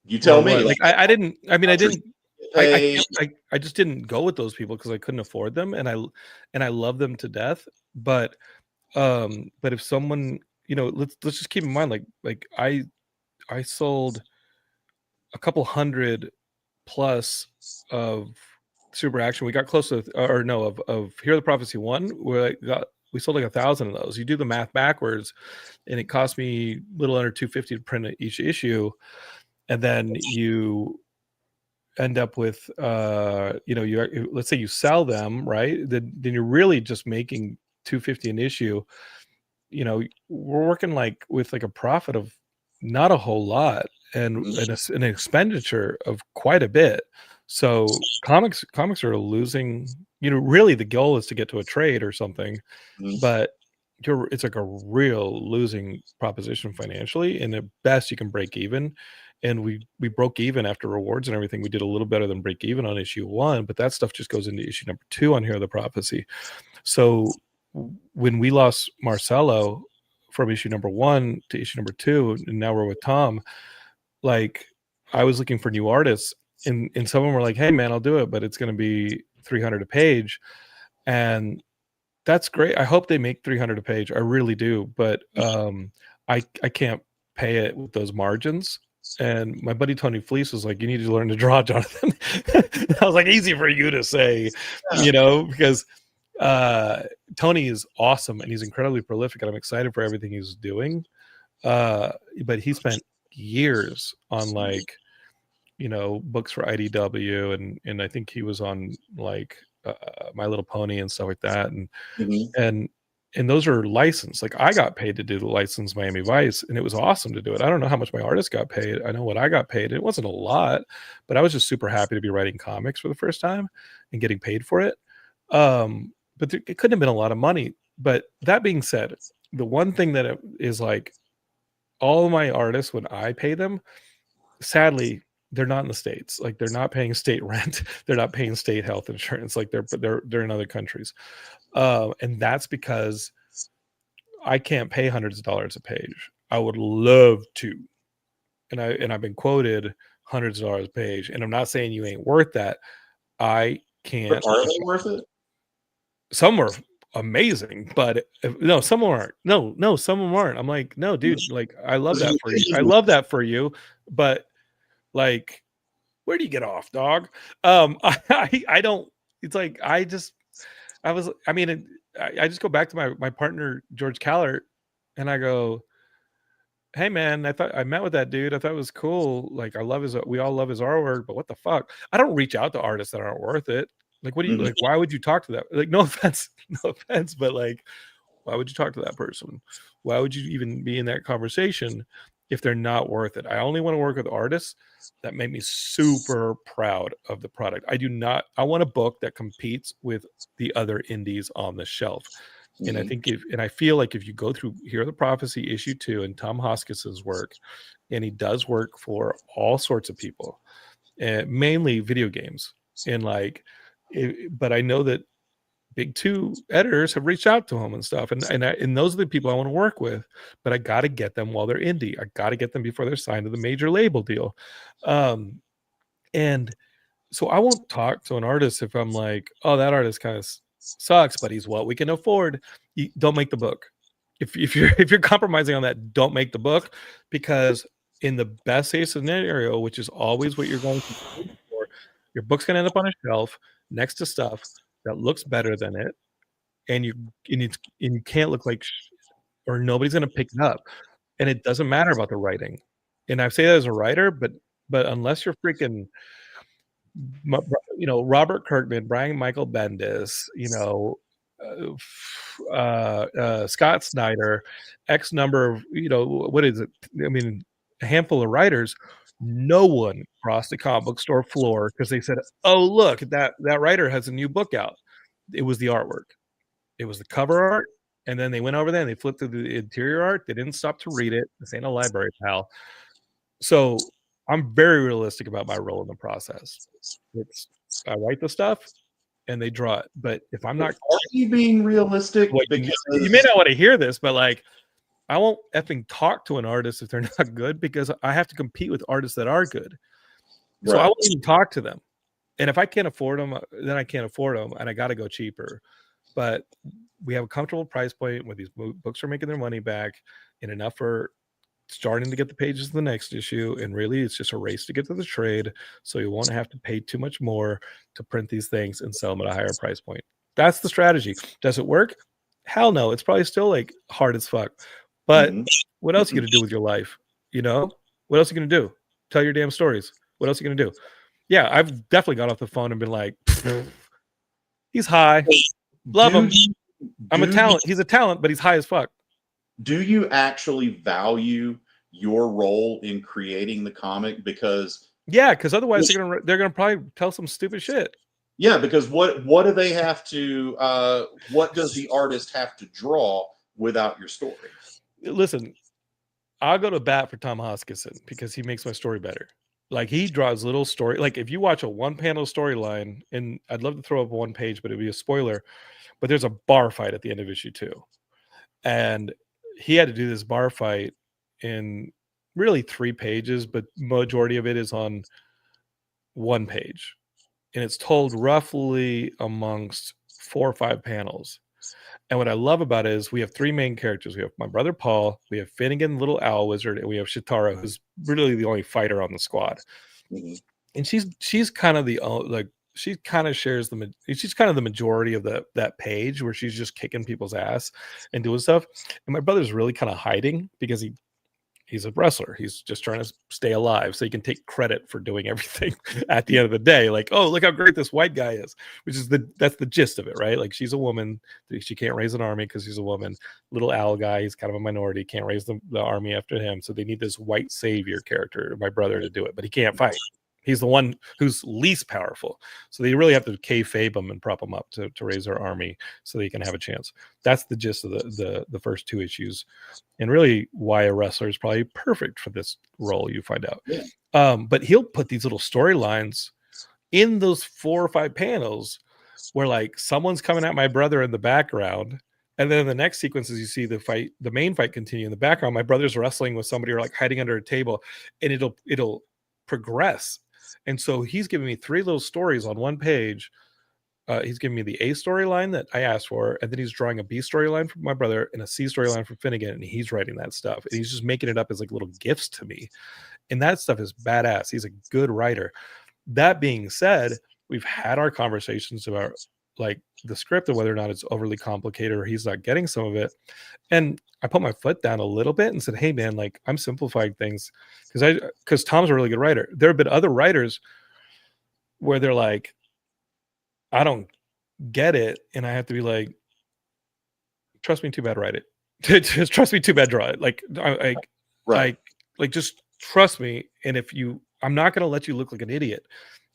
You tell me. Like I didn't. I mean, I didn't. I just didn't go with those people because I couldn't afford them, and I love them to death. But if someone, let's just keep in mind, like I sold a couple hundred plus of Super Action. We got close to, of Hear the Prophecy 1, where we sold like 1,000 of those. You do the math backwards, and it cost me a little under $250 to print each issue, and then you end up with let's say you sell them, right? Then you're really just making $250 an issue. We're working with a profit of not a whole lot and an expenditure of quite a bit. So comics are losing. Really the goal is to get to a trade or something, but it's like a real losing proposition financially. And at best you can break even. And we broke even after rewards and everything. We did a little better than break even on issue 1, but that stuff just goes into issue number 2 on Hear the Prophecy. So when we lost Marcelo from issue number 1 to issue number 2, and now we're with Tom, like I was looking for new artists, and some of them were like, hey man, I'll do it, but it's going to be $300 a page. And that's great. I hope they make $300 a page. I really do. But I can't pay it with those margins. And my buddy Tony Fleece was like, you need to learn to draw, Jonathan. I was like, easy for you to say, because Tony is awesome and he's incredibly prolific, and I'm excited for everything he's doing. But he spent years on books for IDW, and I think he was on My Little Pony and stuff like that. And those are licensed. Like I got paid to do the licensed Miami Vice, and it was awesome to do it. I don't know how much my artist got paid. I know what I got paid. It wasn't a lot, but I was just super happy to be writing comics for the first time and getting paid for it. But it couldn't have been a lot of money. But that being said, the one thing that is like all of my artists, when I pay them, sadly, they're not in the States. Like they're not paying state rent. They're not paying state health insurance. Like they're in other countries. And that's because I can't pay hundreds of dollars a page. I would love to. And I've been quoted hundreds of dollars a page. And I'm not saying you ain't worth that. I can't. But are they worth it? Some are amazing, but no, some aren't. No, some of them aren't. I'm like, no, dude, like I love that for you. I love that for you. But like, where do you get off, dog? I don't, it's like, I just go back to my partner, George Callert, and I go, hey man, I met with that dude. I thought it was cool. Like we all love his artwork, but what the fuck? I don't reach out to artists that aren't worth it. Like, what do you like? Why would you talk to that? Like, no offense, but like, why would you talk to that person? Why would you even be in that conversation if they're not worth it? I only want to work with artists that make me super proud of the product. I want a book that competes with the other indies on the shelf. And I think I feel like if you go through Hear the Prophecy issue 2 and Tom Hoskis's work, and he does work for all sorts of people, mainly video games, and but I know that Big 2 editors have reached out to him and stuff, and those are the people I want to work with. But I got to get them while they're indie. I got to get them before they're signed to the major label deal. And so I won't talk to an artist if I'm like, oh, that artist kind of sucks, but he's what we can afford. You don't make the book. If you're compromising on that, don't make the book, because in the best case scenario, which is always what you're going to do for, your book's going to end up on a shelf next to stuff that looks better than it, and you can't look like or nobody's going to pick it up. And it doesn't matter about the writing. And I say that as a writer, but unless you're freaking Robert Kirkman, Brian Michael Bendis, Scott Snyder, X number of, what is it? I mean, a handful of writers. No one crossed the comic book store floor because they said, "Oh, look, that writer has a new book out." It was the artwork. It was the cover art, and then they went over there and they flipped through the interior art. They didn't stop to read it. This ain't a library, pal. So I'm very realistic about my role in the process. I write the stuff and they draw it. But if I'm not, are you being realistic? Because you may not want to hear this, but like, I won't effing talk to an artist if they're not good, because I have to compete with artists that are good. So I won't even talk to them. And if I can't afford them, then I can't afford them, and I got to go cheaper. But we have a comfortable price point where these books are making their money back, and enough for starting to get the pages of the next issue. And really, it's just a race to get to the trade, so you won't have to pay too much more to print these things and sell them at a higher price point. That's the strategy. Does it work? Hell no. It's probably still like hard as fuck. But what else are you gonna do with your life? What else are you gonna do? Tell your damn stories. What else are you gonna do? Yeah, I've definitely got off the phone and been like, he's high. Love him. I'm a talent. He's a talent, but he's high as fuck. Do you actually value your role in creating the comic? Because otherwise they're gonna probably tell some stupid shit. Yeah, because what do they have to? What does the artist have to draw without your story? Listen, I'll go to bat for Tom Hoskinson because he makes my story better. Like, he draws little story. Like, if you watch a one-panel storyline, and I'd love to throw up one page, but it'd be a spoiler. But there's a bar fight at the end of issue 2, and he had to do this bar fight in really 3 pages, but majority of it is on 1 page, and it's told roughly amongst 4 or 5 panels. And what I love about it is we have 3 main characters. We have my brother Paul, we have Finnegan, little owl wizard, and we have Shitara, who's really the only fighter on the squad. And she's kind of she kind of shares she's kind of the majority of that page where she's just kicking people's ass and doing stuff. And my brother's really kind of hiding because he's a wrestler. He's just trying to stay alive so he can take credit for doing everything at the end of the day. Like, oh, look how great this white guy is, that's the gist of it, right? Like, she's a woman. She can't raise an army because she's a woman. Little owl guy, he's kind of a minority, can't raise the army after him. So they need this white savior character, my brother, to do it, but he can't fight. He's the one who's least powerful. So they really have to kayfabe him and prop him up to raise their army so they can have a chance. That's the gist of the first 2 issues. And really why a wrestler is probably perfect for this role, you find out. Yeah. But he'll put these little storylines in those 4 or 5 panels where, like, someone's coming at my brother in the background. And then the next sequences, you see the main fight continue in the background. My brother's wrestling with somebody or like hiding under a table, and it'll progress. And so he's giving me 3 little stories on 1 page. He's giving me the A storyline that I asked for, and then he's drawing a B storyline for my brother and a C storyline for Finnegan, and he's writing that stuff. And he's just making it up as like little gifts to me. And that stuff is badass. He's a good writer. That being said, we've had our conversations about like the script and whether or not it's overly complicated or he's not getting some of it. And I put my foot down a little bit and said, hey man, like, I'm simplifying things because Tom's a really good writer. There have been other writers where they're like, I don't get it. And I have to be like, trust me, too bad, write it. Just trust me, too bad, draw it. Like, just trust me. And I'm not going to let you look like an idiot.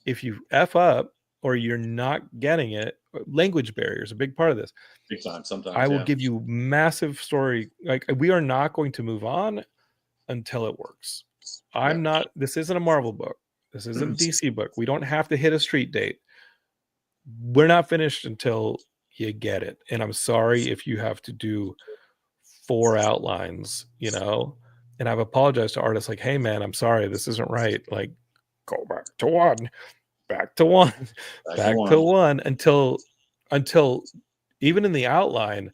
If you F up, or you're not getting it, language barrier is a big part of this. Big time, sometimes. I will give you massive story. Like, we are not going to move on until it works. This isn't a Marvel book. This isn't a DC book. We don't have to hit a street date. We're not finished until you get it. And I'm sorry if you have to do 4 outlines, and I've apologized to artists like, hey man, I'm sorry, this isn't right. Like, go back to 1. Back to one until even in the outline,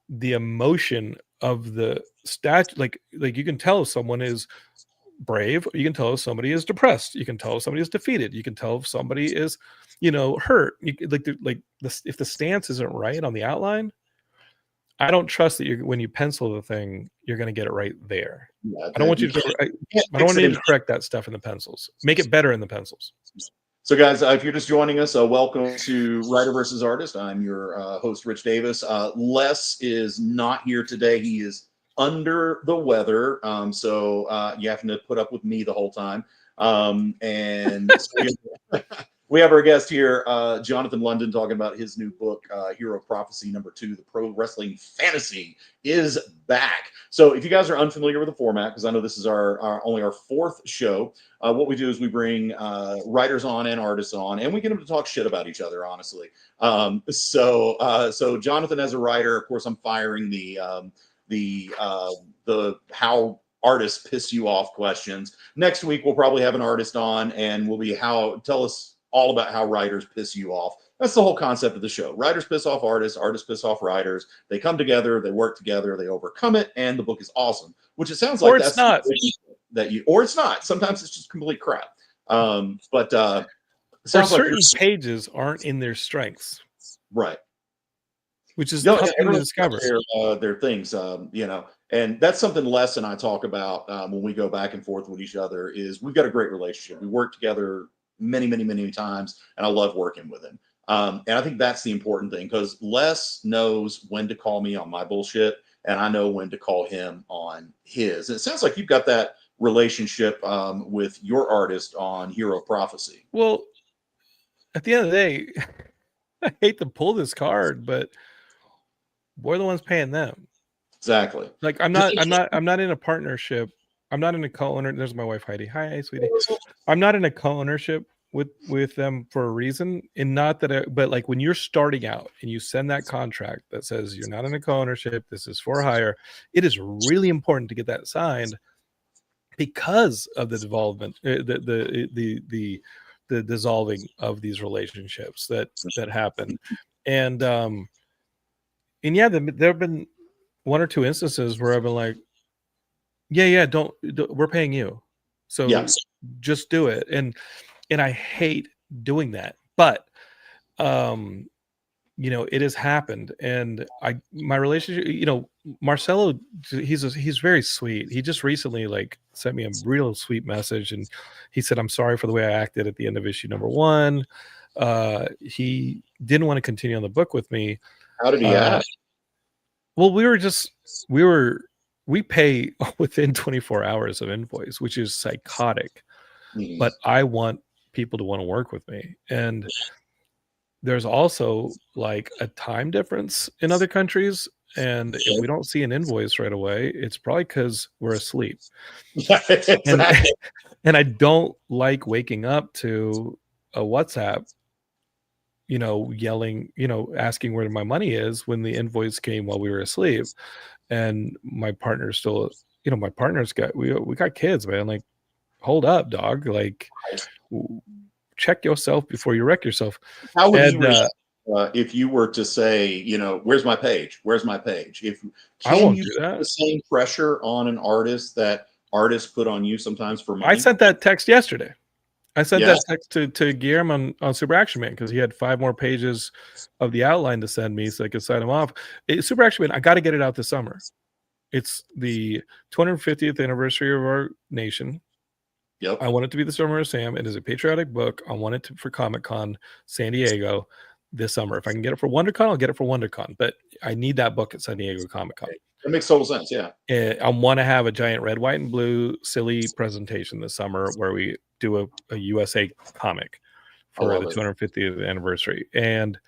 the emotion of the statue, like you can tell if someone is brave, you can tell if somebody is depressed, you can tell if somebody is defeated, you can tell if somebody is hurt. If the stance isn't right on the outline, I don't trust that when you pencil the thing, you're going to get it right there. I don't want you to correct that stuff in the pencils. Make it better in the pencils. So, guys, if you're just joining us, welcome to Writer versus Artist. I'm your host, Rich Davis. Les is not here today. He is under the weather, so you have to put up with me the whole time. And so we have our guest here, Jonathan London, talking about his new book, Hero Prophecy #2, The Pro Wrestling Fantasy is back. So if you guys are unfamiliar with the format, because I know this is our only our 4th show, what we do is we bring writers on and artists on, and we get them to talk shit about each other, honestly. So Jonathan, as a writer, of course, I'm firing the how artists piss you off questions. Next week, we'll probably have an artist on, and we'll be tell us all about how writers piss you off. That's the whole concept of the show. Writers piss off artists piss off writers. They come together, they work together, they overcome it, and the book is awesome. Which it sounds like it's not. Or it's not. Sometimes it's just complete crap. But certain pages aren't in their strengths, right? Which is tough to discover. Their things, and that's something Les and I talk about when we go back and forth with each other. Is we've got a great relationship. We work together many times, and I love working with him. And I think that's the important thing, because Les knows when to call me on my bullshit, and I know when to call him on his. And it sounds like you've got that relationship with your artist on Hero Prophecy. Well, at the end of the day, I hate to pull this card, but we're the ones paying them. Exactly. Like I'm not in a partnership. I'm not in a co-owner. There's my wife Heidi. Hi, sweetie. I'm not in a co-ownership with them for a reason, and not that but like when you're starting out and you send that contract that says you're not in a co-ownership, this is for hire, it is really important to get that signed, because of the development, the dissolving of these relationships that happen. And yeah, there have been 1 or 2 instances where I've been like, yeah, don't we're paying you, so yes, just do it. And I hate doing that, but it has happened. And my relationship, Marcelo, he's very sweet. He just recently sent me a real sweet message, and he said, I'm sorry for the way I acted at the end of issue #1. He didn't want to continue on the book with me. How did he act? Well, we pay within 24 hours of invoice, which is psychotic. But I want people to want to work with me. And there's also a time difference in other countries. And if we don't see an invoice right away, it's probably because we're asleep. Exactly. And I don't like waking up to a WhatsApp, yelling, asking where my money is when the invoice came while we were asleep. And my partner's still, we got kids, man. Hold up, dog. Check yourself before you wreck yourself. How would you react if you were to say, where's my page? Where's my page? I won't you do that. Put the same pressure on an artist that artists put on you sometimes for money? I sent that text yesterday. I sent that text to Guillermo on Super Action Man, because he had 5 more pages of the outline to send me so I could sign him off. Super Action Man, I got to get it out this summer. It's the 250th anniversary of our nation. Yep. I want it to be the Summer of Sam. It is a patriotic book. I want it for Comic-Con San Diego this summer. If I can get it for WonderCon, I'll get it for WonderCon. But I need that book at San Diego Comic-Con. That makes total sense, yeah. I want to have a giant red, white, and blue silly presentation this summer where we do a USA comic for the 250th anniversary. And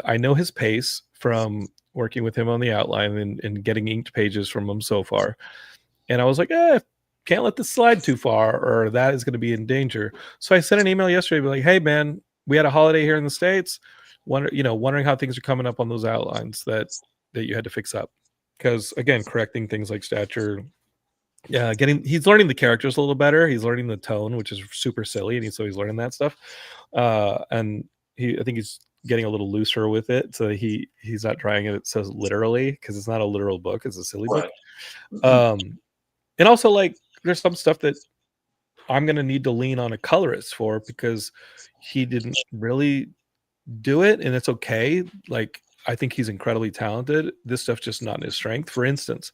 I know his pace from working with him on the outline and getting inked pages from him so far. And I was like, can't let this slide too far, or that is going to be in danger. So I sent an email yesterday, like, hey man, we had a holiday here in the States. Wondering how things are coming up on those outlines that you had to fix up. Because again, correcting things like stature, he's learning the characters a little better. He's learning the tone, which is super silly, and so he's learning that stuff. And I think he's getting a little looser with it, so he's not trying it says literally, because it's not a literal book; it's a silly book. And also, there's some stuff that I'm going to need to lean on a colorist for, because he didn't really do it, and it's okay. I think he's incredibly talented. This stuff's just not his strength. For instance,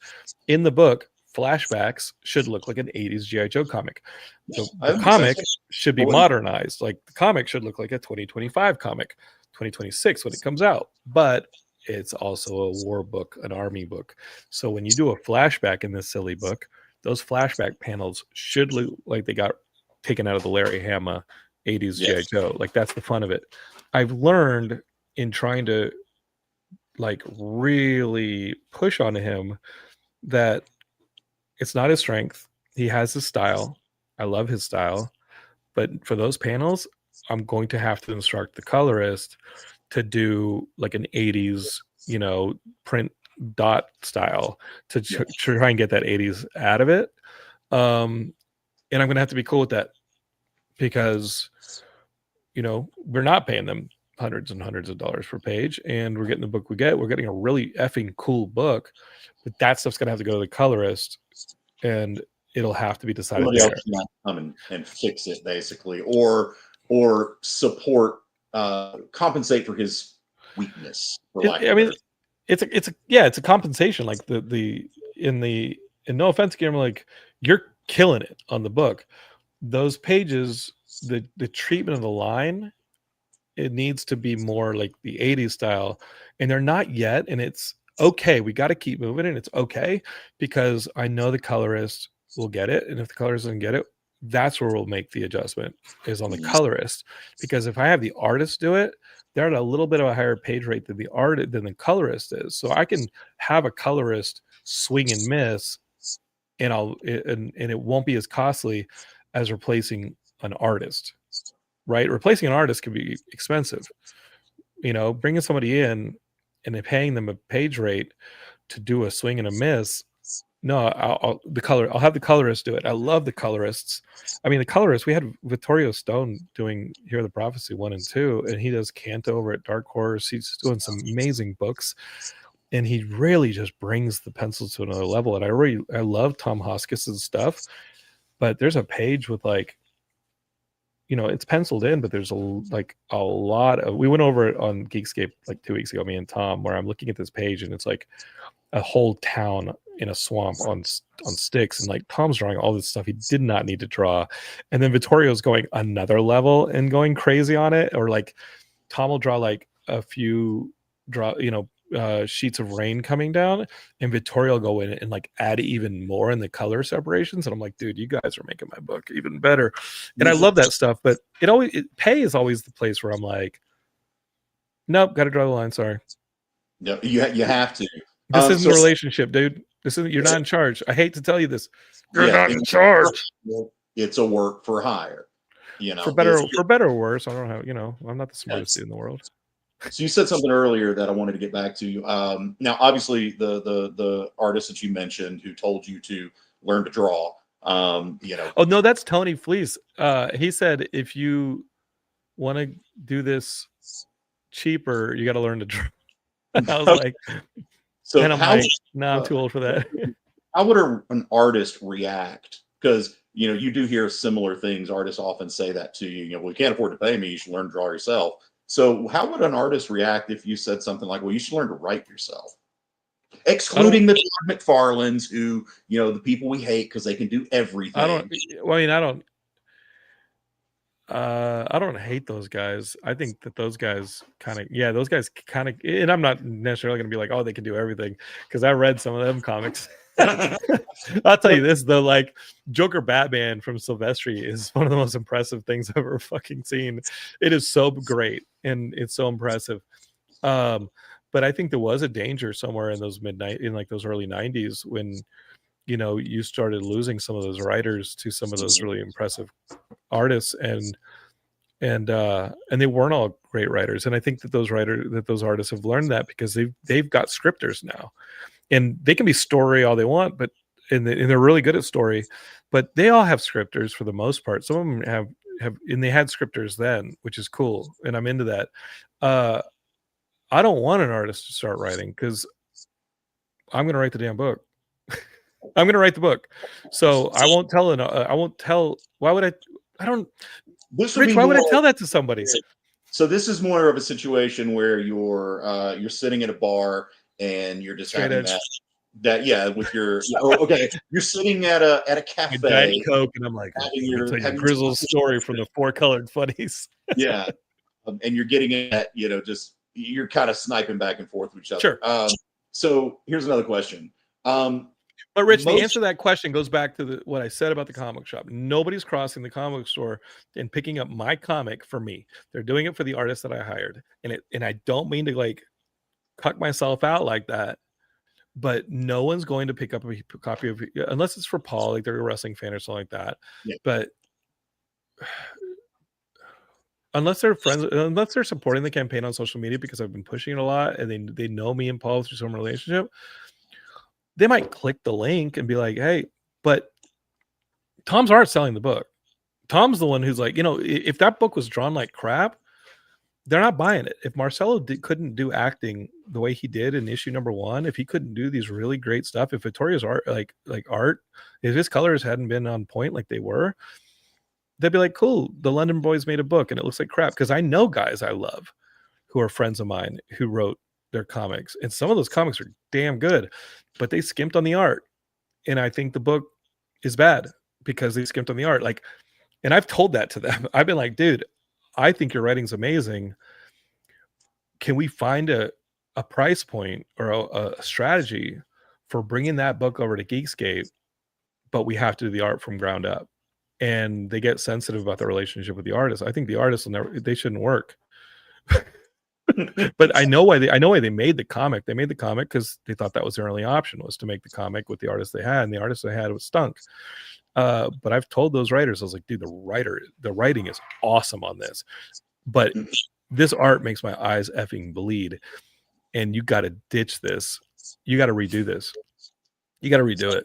in the book, flashbacks should look like an 80s GI Joe comic. The That makes comic sense. should be Well, modernized. Like the comic should look like a 2025 comic, 2026 when it comes out. But it's also a war book, an army book. So when you do a flashback in this silly book, those flashback panels should look like they got taken out of the Larry Hama 80s GI Yes. Joe. Like that's the fun of it. I've learned in trying to like really push on him that it's not his strength. He has his style. I love his style. But for those panels, I'm going to have to instruct the colorist to do like an 80s, print dot style to try and get that 80s out of it. And I'm going to have to be cool with that because, we're not paying them hundreds and hundreds of dollars per page, and we're getting the book we get. We're getting a really effing cool book, but that stuff's going to have to go to the colorist, and it'll have to be decided Somebody there. else can come and fix it, basically, or support, compensate for his weakness. It's a compensation. Like in no offense, Guillermo, like you're killing it on the book. Those pages, the treatment of the line, it needs to be more like the 80s style, and they're not yet. And it's okay. We got to keep moving, and it's okay because I know the colorist will get it, and if the colorist doesn't get it, that's where we'll make the adjustment is on the colorist. Because if I have the artist do it, they're at a little bit of a higher page rate than the colorist is. So I can have a colorist swing and miss, and it won't be as costly as replacing an artist. Right? Replacing an artist can be expensive. Bringing somebody in and then paying them a page rate to do a swing and a miss. No, I'll have the colorist do it. I love the colorists. I mean, the colorists, we had Vittorio Stone doing Hear the Prophecy 1 and 2, and he does Canto over at Dark Horse. He's doing some amazing books, and he really just brings the pencils to another level. And I love Tom Hoskins' stuff, but there's a page with like, it's penciled in, but there's a lot of, we went over it on Geekscape like 2 weeks ago, me and Tom, where I'm looking at this page and it's like a whole town in a swamp on sticks, and like Tom's drawing all this stuff he did not need to draw, and then Vittorio's going another level and going crazy on it, or like Tom will draw like a few sheets of rain coming down, and Vittorio will go in and like add even more in the color separations, and I'm like, dude, you guys are making my book even better. And I love that stuff, but pay is always the place where I'm like, nope, gotta draw the line, sorry. No, you have to. This isn't a relationship, dude. You're not in charge. I hate to tell you this. You're not in charge. It's a work for hire. For better or worse. I don't know. I'm not the smartest dude in the world. So you said something earlier that I wanted to get back to. Now, obviously, the artist that you mentioned who told you to learn to draw. Oh no, that's Tony Fleece. He said if you want to do this cheaper, you got to learn to draw. And I was like, so and I'm I'm too old for that. How would an artist react? Because you do hear similar things. Artists often say that to you. We can't afford to pay me. You should learn to draw yourself. So how would an artist react if you said something like, well, you should learn to write yourself? Excluding the Todd McFarlanes, who, the people we hate because they can do everything. I don't hate those guys. I think that those guys kind of, and I'm not necessarily going to be like, oh, they can do everything, because I read some of them comics. I'll tell you this though, like Joker Batman from Silvestri is one of the most impressive things I've ever fucking seen. It is so great and it's so impressive. But I think there was a danger somewhere in those those early 90s when you started losing some of those writers to some of those really impressive artists, and they weren't all great writers. And I think that those artists have learned that because they've got scripters now. And they can be story all they want, but and they're really good at story, but they all have scripters for the most part. Some of them have, and they had scripters then, which is cool, and I'm into that. I don't want an artist to start writing because I'm going to write the damn book. I'm going to write the book, so I won't tell. Why would I? I don't. Rich, why would I tell that to somebody? So this is more of a situation where you're sitting at a bar and you're deciding that with your okay, you're sitting at a A cafe, Diet Coke, and I'm like, having let me your tell you having Grizzle's story from the Four Colored Funnies. yeah, and you're getting at just you're kind of sniping back and forth with each other. Sure. So here's another question. But Rich, the answer to that question goes back to what I said about the comic shop. Nobody's crossing the comic store and picking up my comic for me. They're doing it for the artist that I hired. And I don't mean to like cuck myself out like that, but no one's going to pick up a copy of, unless it's for Paul, like they're a wrestling fan or something like that. Yeah. But unless they're friends, unless they're supporting the campaign on social media because I've been pushing it a lot and they know me and Paul through some relationship, they might click the link and be like, hey, but Tom's art selling the book. Tom's the one who's like, if that book was drawn like crap, they're not buying it. If Marcelo couldn't do acting the way he did in issue number 1, if he couldn't do these really great stuff, if Vittorio's art, like art, if his colors hadn't been on point like they were, they'd be like, cool, the London Boys made a book and it looks like crap. Because I know guys I love who are friends of mine who wrote their comics, and some of those comics are damn good, but they skimped on the art. And I think the book is bad because they skimped on the art. Like, and I've told that to them. I've been like, dude, I think your writing's amazing. Can we find a price point or a strategy for bringing that book over to Geekscape, but we have to do the art from ground up? And they get sensitive about the relationship with the artist. I think the artists they shouldn't work. But I know why they made the comic. They made the comic because they thought that was their only option, was to make the comic with the artist they had, and the artist they had was stunk. But I've told those writers, I was like, dude, the writing is awesome on this, but this art makes my eyes effing bleed, and you got to ditch this. You got to redo this. You got to redo it.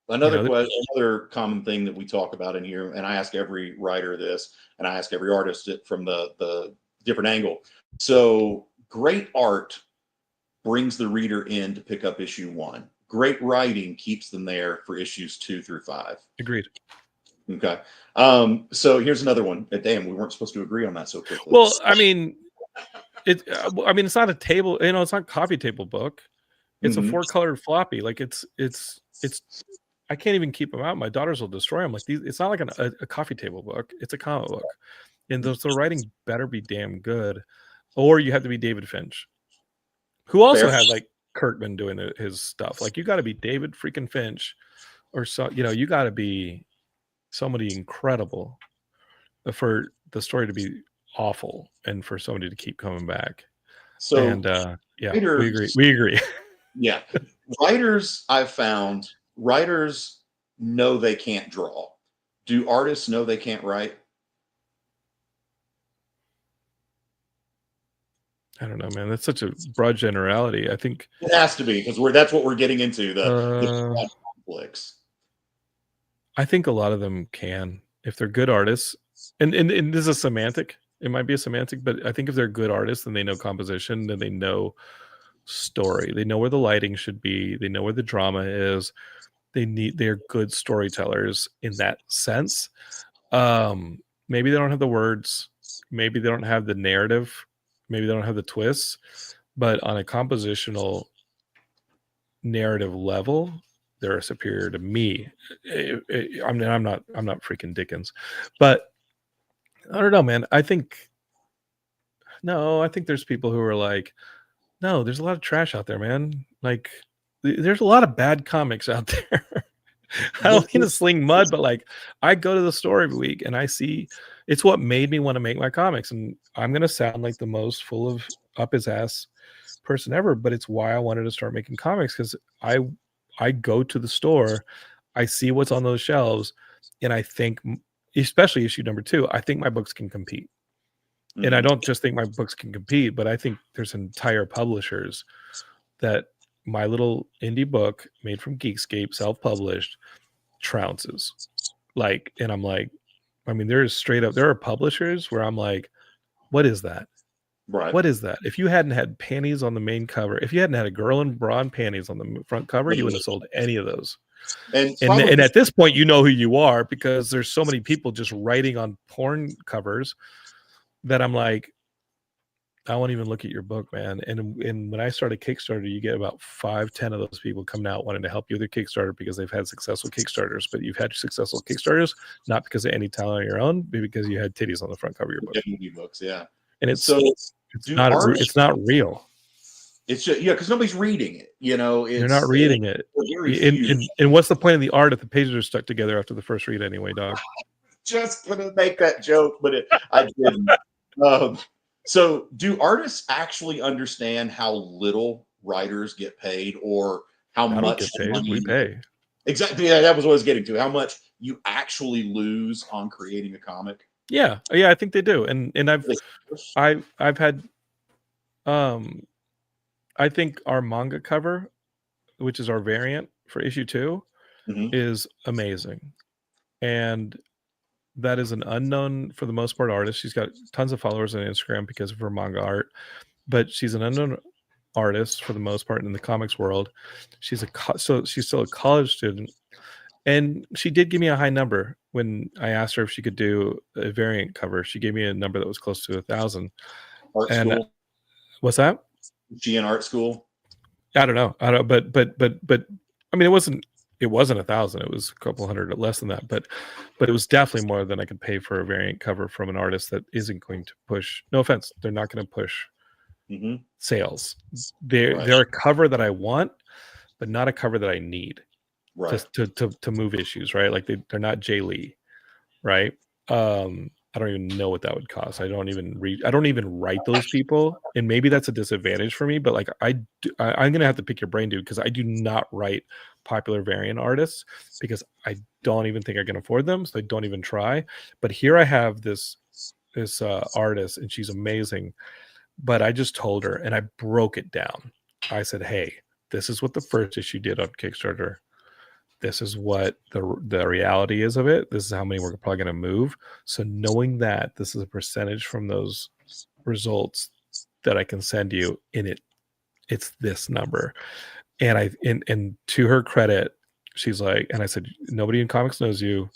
Another common thing that we talk about in here, and I ask every writer this, and I ask every artist it from the different angle. So great art brings the reader in to pick up issue 1. Great writing keeps them there for issues 2 through 5. Agreed. Okay. So here's another one. Damn, we weren't supposed to agree on that so quickly. Well, I mean, it's not a table, it's not a coffee table book. It's a 4-colored floppy. Like it's I can't even keep them out. My daughters will destroy them. Like it's not like a coffee table book. It's a comic book. And the writing better be damn good. Or you have to be David Finch, who also had like Kirkman doing his stuff. Like you got to be David freaking Finch, or so you got to be somebody incredible for the story to be awful and for somebody to keep coming back. So, and yeah, we agree. Yeah, I've found writers know they can't draw. Do artists know they can't write? I don't know, man. That's such a broad generality. I think it has to be, because that's what we're getting into, the conflicts. I think a lot of them can, if they're good artists. And this is a semantic. It might be a semantic, but I think if they're good artists and they know composition, then they know story. They know where the lighting should be. They know where the drama is. They're good storytellers in that sense. Maybe they don't have the words. Maybe they don't have the narrative. Maybe they don't have the twists, but on a compositional narrative level, they're superior to me. I'm not freaking Dickens, but I don't know, man. I think there's people who are like, no, there's a lot of trash out there, man. Like there's a lot of bad comics out there. I don't mean to sling mud, but like I go to the store every week and I see it's what made me want to make my comics. And I'm going to sound like the most full of up his ass person ever, but it's why I wanted to start making comics. Cause I go to the store, I see what's on those shelves. And I think, especially issue number 2, I think my books can compete. Mm-hmm. And I don't just think my books can compete, but I think there's entire publishers that my little indie book made from Geekscape, self-published, trounces. Like, and I'm like, I mean, there are publishers where I'm like, what is that? Right. What is that? If you hadn't had panties on the main cover, if you hadn't had a girl in bra and panties on the front cover, you wouldn't have sold any of those. And at this point, you know who you are, because there's so many people just writing on porn covers that I'm like, I won't even look at your book, man. And when I started Kickstarter, you get about 5-10 of those people coming out wanting to help you with their Kickstarter because they've had successful Kickstarters. But you've had successful Kickstarters not because of any talent on your own, but because you had titties on the front cover of your book. Books, yeah. And it's not real. It's just, yeah, because nobody's reading it. You know, you're not reading it. And what's the point of the art if the pages are stuck together after the first read anyway, dog? Just gonna make that joke, but I didn't. So, do artists actually understand how little writers get paid, or how much get paid? We pay? Exactly. Yeah, that was what I was getting to. How much you actually lose on creating a comic? Yeah, I think they do. And I've had, I think our manga cover, which is our variant for issue 2, is amazing, and that is an unknown, for the most part, artist. She's got tons of followers on Instagram because of her manga art, but she's an unknown artist for the most part in the comics world. She's she's still a college student, and she did give me a high number when I asked her if she could do a variant cover. She gave me a number that was close to 1,000. Art school? What's that? Is she in art school? I don't know. But I mean, it wasn't 1,000. It was a couple hundred less than that, but it was definitely more than I could pay for a variant cover from an artist that isn't going to push. No offense, they're not going to push sales. They're a cover that I want, but not a cover that I need to move issues. Right? Like they're not Jay Lee, right? I don't even know what that would cost. I don't even write those people, and maybe that's a disadvantage for me. But like I'm gonna have to pick your brain, dude, because I do not write popular variant artists because I don't even think I can afford them, so I don't even try. But here I have this artist, and she's amazing. But I just told her, and I broke it down. I said, "Hey, this is what the first issue did on Kickstarter. This is what the reality is of it. This is how many we're probably going to move. So knowing that this is a percentage from those results that I can send you in it, it's this number." And and to her credit, she's like, and I said, nobody in comics knows you,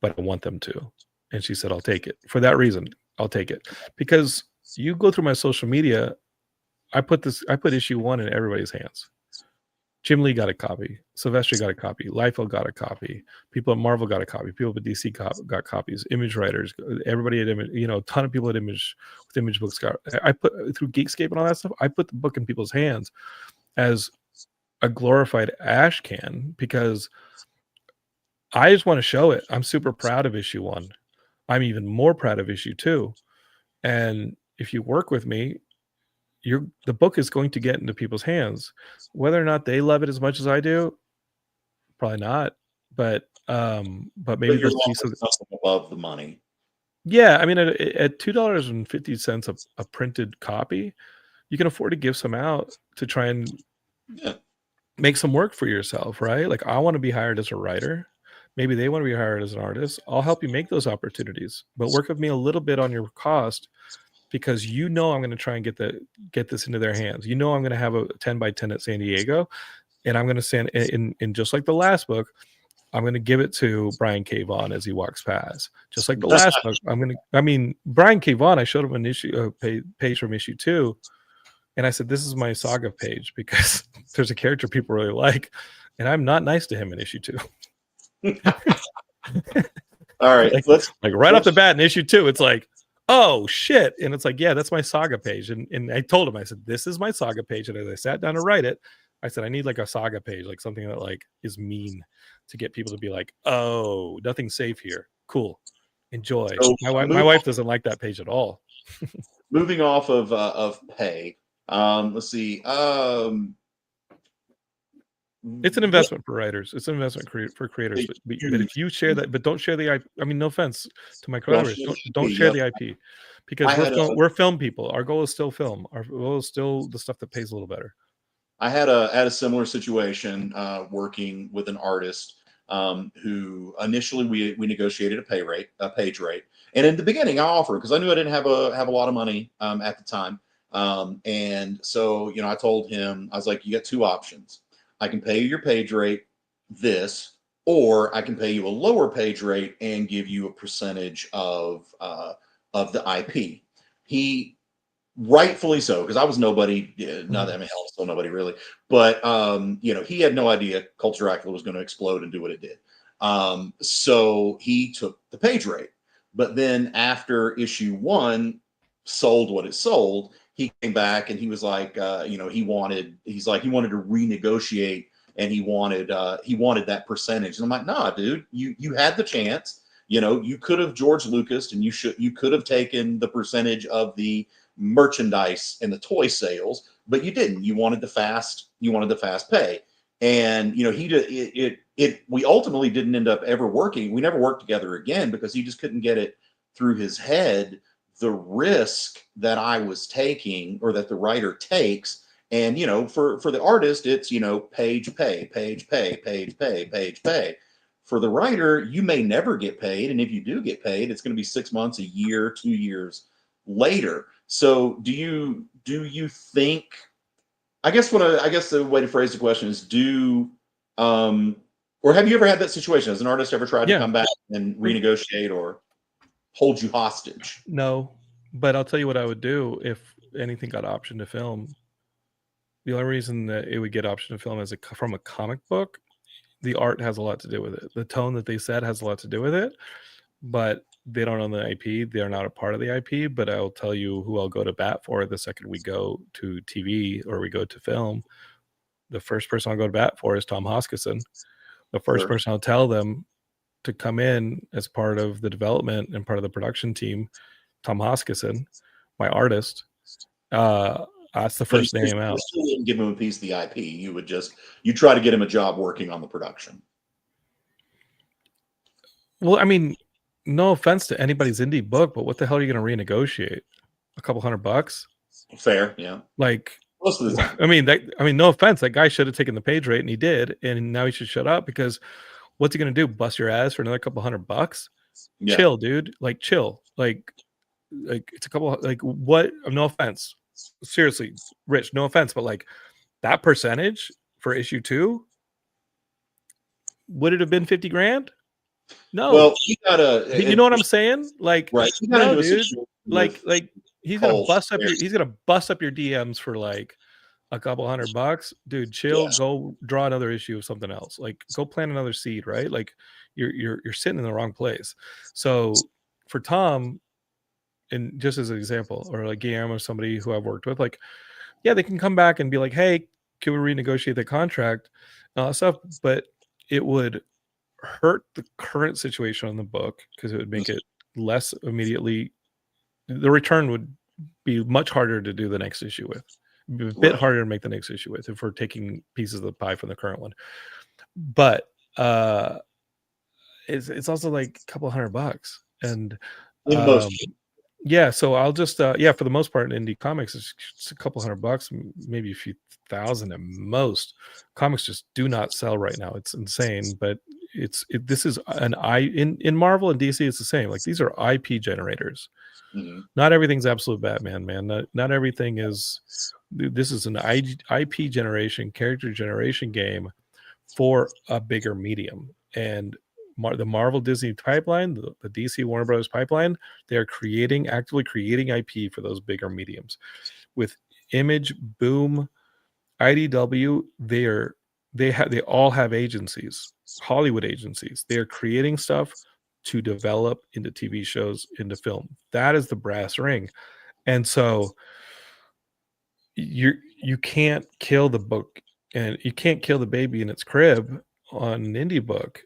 but I want them to. And she said, I'll take it. For that reason, I'll take it. Because you go through my social media, I put issue 1 in everybody's hands. Jim Lee got a copy. Silvestri got a copy. Liefeld got a copy. People at Marvel got a copy. People at DC got copies. Image writers, everybody at Image, a ton of people at Image with Image books got. I put through Geekscape and all that stuff. I put the book in people's hands as a glorified ash can because I just want to show it. I'm super proud of issue 1. I'm even more proud of issue 2. And if you work with me, the book is going to get into people's hands. Whether or not they love it as much as I do, probably not. But maybe you're something above the money. Yeah, I mean, at $2.50 a printed copy, you can afford to give some out to try and make some work for yourself, right? Like I want to be hired as a writer. Maybe they want to be hired as an artist. I'll help you make those opportunities, but work with me a little bit on your cost. Because I'm going to try and get this into their hands. I'm going to have a 10 by 10 at San Diego, and I'm going to send in just like the last book. I'm going to give it to Brian K. Vaughan as he walks past. Just like the last book, Brian K. Vaughan. I showed him an page from issue 2, and I said, "This is my saga page because there's a character people really like, and I'm not nice to him in issue 2." All right, let's off the bat in issue 2, it's like, oh shit. And it's like, yeah, that's my saga page. And I told him, I said, this is my saga page. And as I sat down to write it, I said, I need like a saga page, like something that like is mean to get people to be like, oh, nothing's safe here. Cool. Enjoy. So my wife doesn't like that page at all. Moving off of pay. Let's see. It's an investment for writers. It's an investment for creators. But if you share that, but don't share the IP. I mean, no offense to my collaborators. Don't share the IP because we're film people. Our goal is still film. Our goal is still the stuff that pays a little better. I had a similar situation working with an artist who initially we negotiated a page rate. And in the beginning I offered because I knew I didn't have a lot of money at the time. And so, I told him, I was like, you got 2 options. I can pay you your page rate, or I can pay you a lower page rate and give you a percentage of the IP. He rightfully so, because I was nobody. Not I mean, hell, still nobody really. But he had no idea Culture Dracula was going to explode and do what it did. So he took the page rate. But then after issue 1 sold what it sold, he came back and he was like, he wanted to renegotiate, and he wanted that percentage. And I'm like, nah, dude, you had the chance. You could have George Lucas, and you could have taken the percentage of the merchandise and the toy sales, but you didn't. You wanted the fast pay. And he did it. We ultimately didn't end up ever working. We never worked together again because he just couldn't get it through his head the risk that I was taking, or that the writer takes. And for the artist, it's page pay, page pay, page pay, page pay. For the writer, you may never get paid, and if you do get paid, it's going to be 6 months, a year, 2 years later. So do you think? I guess the way to phrase the question is, or have you ever had that situation? Has an artist ever tried to come back and renegotiate or hold you hostage? No, but I'll tell you what I would do if anything got optioned to film. The only reason that it would get optioned to film from a comic book, the art has a lot to do with it. The tone that they set has a lot to do with it, but they don't own the IP. They're not a part of the IP, but I'll tell you who I'll go to bat for the second we go to TV or we go to film. The first person I'll go to bat for is Tom Hoskisson. The first person I'll tell them to come in as part of the development and part of the production team, Tom Hoskisson, my artist. That's the first name out. You still wouldn't give him a piece of the IP. You try to get him a job working on the production. Well, I mean, no offense to anybody's indie book, but what the hell are you going to renegotiate? A couple $100? Fair, yeah. Like, most of the time. I mean, no offense. That guy should have taken the page rate, and he did, and now he should shut up, because what's he going to do? Bust your ass for another couple $100? Yeah. Chill, dude. Like, chill. Like it's a couple. Like, what? No offense. Seriously, Rich. No offense, but like that percentage for issue 2, would it have been 50 grand? No. Well, you know what I'm saying? Like, right? No, dude. Like he's gonna bust up your DMs for like a couple $100, dude. Chill. Yeah. Go draw another issue of something else. Like, go plant another seed, right? Like, you're sitting in the wrong place. So for Tom, and just as an example, or like Guillermo, somebody who I've worked with, like, yeah, they can come back and be like, hey, can we renegotiate the contract and all that stuff? But it would hurt the current situation on the book, because it would make it less immediately. The return would be much harder to do the next issue with. A bit harder to make the next issue with if we're taking pieces of the pie from the current one. But it's also like a couple $100, and yeah, so I'll just for the most part in indie comics, it's a couple $100, maybe a few thousand at most. Comics just do not sell right now. It's insane, but this is in Marvel and DC, it's the same. Like, these are IP generators. Mm-hmm. Not everything's absolute Batman, man. Not everything is. This is an IP generation, character generation game for a bigger medium. And the Marvel Disney pipeline, the DC Warner Brothers pipeline, they are actively creating IP for those bigger mediums. With Image, Boom, IDW, they all have agencies, Hollywood agencies. They are creating stuff to develop into TV shows, into film. That is the brass ring. And so you can't kill the book, and you can't kill the baby in its crib on an indie book.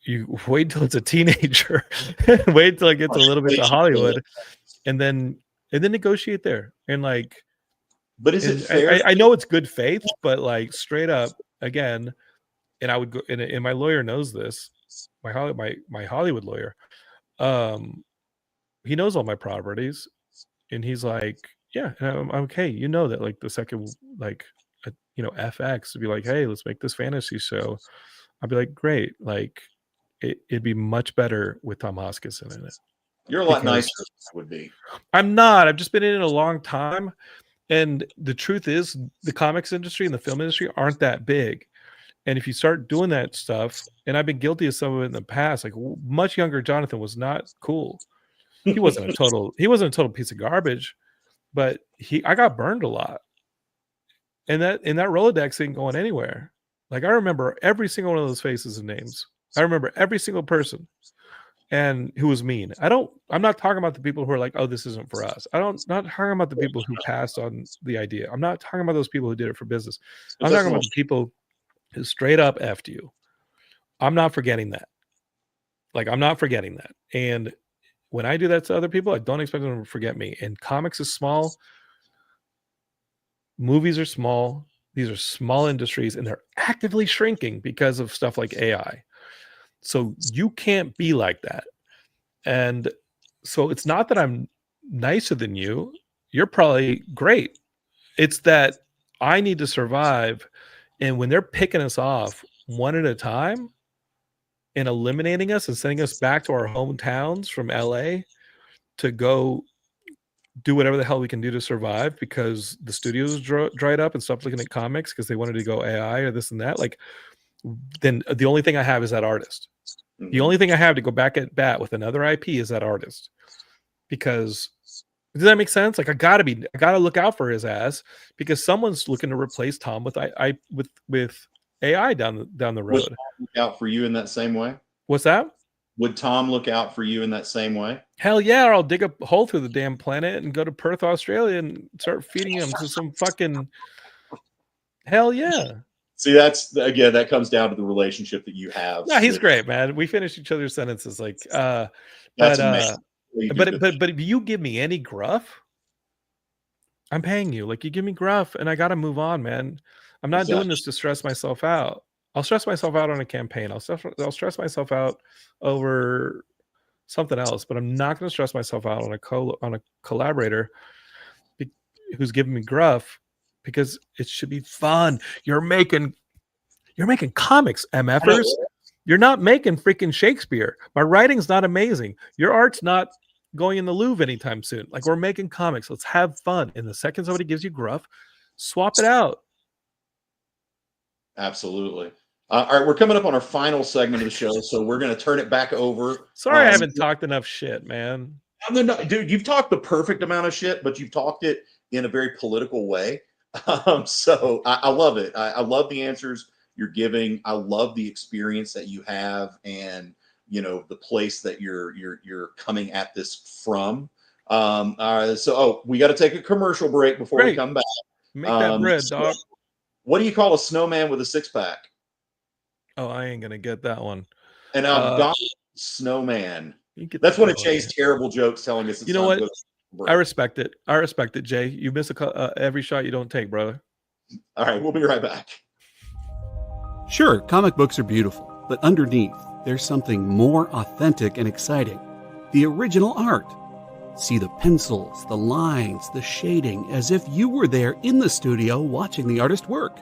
You wait till it's a teenager, wait till it gets a little bit to Hollywood, and then negotiate there. And like, but is it fair? I know it's good faith, but like, straight up, again, and I would go, and my lawyer knows this. My Hollywood lawyer, he knows all my properties, and he's like, yeah, I'm okay. You know that, like, the second, like, FX would be like, hey, let's make this fantasy show. I'd be like, great. Like, it'd be much better with Tom Hoskisson in it. You're a lot nicer than I would be. I'm not. I've just been in it a long time, and the truth is, the comics industry and the film industry aren't that big. And if you start doing that stuff, and I've been guilty of some of it in the past, like, much younger Jonathan was not cool. He wasn't a total piece of garbage, but I got burned a lot. And that Rolodex ain't going anywhere. Like, I remember every single one of those faces and names. I remember every single person and who was mean. I'm not talking about the people who are like, oh, this isn't for us. Not talking about the people who passed on the idea. I'm not talking about those people who did it for business. I'm talking about people who straight up effed you. I'm not forgetting that. Like, I'm not forgetting that. And when I do that to other people, I don't expect them to forget me. And comics is small. Movies are small. These are small industries, and they're actively shrinking because of stuff like AI. So you can't be like that. And so it's not that I'm nicer than you. You're probably great. It's that I need to survive. And when they're picking us off one at a time and eliminating us and sending us back to our hometowns from LA to go do whatever the hell we can do to survive because the studios dried up and stopped looking at comics because they wanted to go AI or this and that, like, then the only thing I have is that artist. Mm-hmm. The only thing I have to go back at bat with another IP is that artist. Because does that make sense? Like, I gotta look out for his ass because someone's looking to replace Tom with AI down the road. Would Tom look out for you in that same way? What's that? Would Tom look out for you in that same way? Hell yeah, or I'll dig a hole through the damn planet and go to Perth, Australia and start feeding him to some fucking... Hell yeah. See, that comes down to the relationship that you have. No, he's great, man. We finish each other's sentences like... but if you give me any gruff, I'm paying you. Like, you give me gruff and I got to move on, man. I'm not doing this to stress myself out. I'll stress myself out on a campaign. I'll stress myself out over something else, but I'm not going to stress myself out on a collaborator who's giving me gruff because it should be fun. You're making comics, MFers. You're not making freaking Shakespeare. My writing's not amazing. Your art's not going in the Louvre anytime soon. Like, we're making comics. Let's have fun. And the second somebody gives you gruff, swap it out. Absolutely. All right, we're coming up on our final segment of the show, so we're going to turn it back over. Sorry, I haven't talked enough shit, man. No, dude, you've talked the perfect amount of shit, but you've talked it in a very political way. So I love it. I love the answers you're giving. I love the experience that you have, and the place that you're coming at this from. So we got to take a commercial break before we come back. Make that bread, dog. What do you call a snowman with a six-pack? Oh, I ain't gonna get that one. And snowman. That's one of Jay's terrible jokes telling us. You know what? I respect it. Jay. You miss every shot you don't take, brother. All right, we'll be right back. Sure, comic books are beautiful, but underneath, there's something more authentic and exciting. The original art. See the pencils, the lines, the shading, as if you were there in the studio watching the artist work.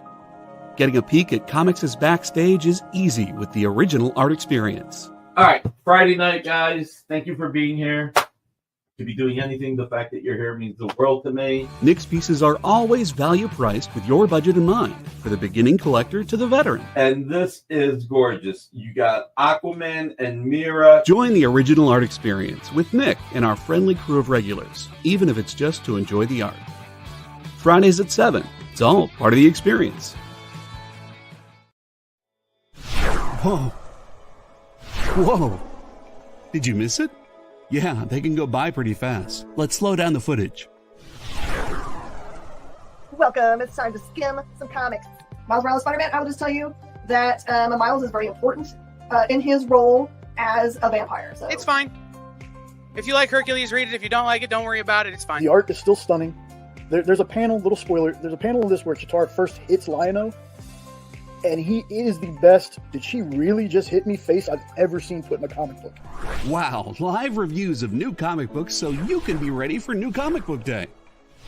Getting a peek at comics' backstage is easy with the original art experience. All right, Friday night, guys. Thank you for being here. To be doing anything, the fact that you're here means the world to me. Nick's pieces are always value-priced with your budget in mind, for the beginning collector to the veteran. And this is gorgeous. You got Aquaman and Mira. Join the original art experience with Nick and our friendly crew of regulars, even if it's just to enjoy the art. Fridays at 7. It's all part of the experience. Whoa. Whoa. Did you miss it? Yeah, they can go by pretty fast. Let's slow down the footage. Welcome. It's time to skim some comics. Miles Morales Spider-Man, I will just tell you that Miles is very important in his role as a vampire. So it's fine. If you like Hercules, read it. If you don't like it, don't worry about it. It's fine. The art is still stunning. There's a panel, little spoiler, there's a panel in this where Chitauri first hits Lion-O, and he is the best "did she really just hit me" face I've ever seen put in a comic book. Wow, live reviews of new comic books so you can be ready for New Comic Book Day.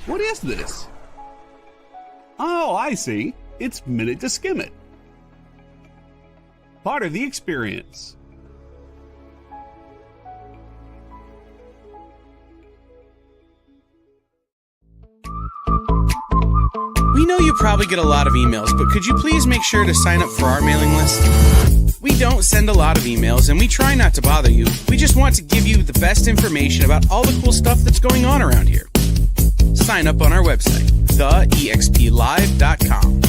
What is this? Oh, I see. It's Minute to Skim It. Part of the experience. We know you probably get a lot of emails, but could you please make sure to sign up for our mailing list? We don't send a lot of emails, and we try not to bother you. We just want to give you the best information about all the cool stuff that's going on around here. Sign up on our website, theexplive.com.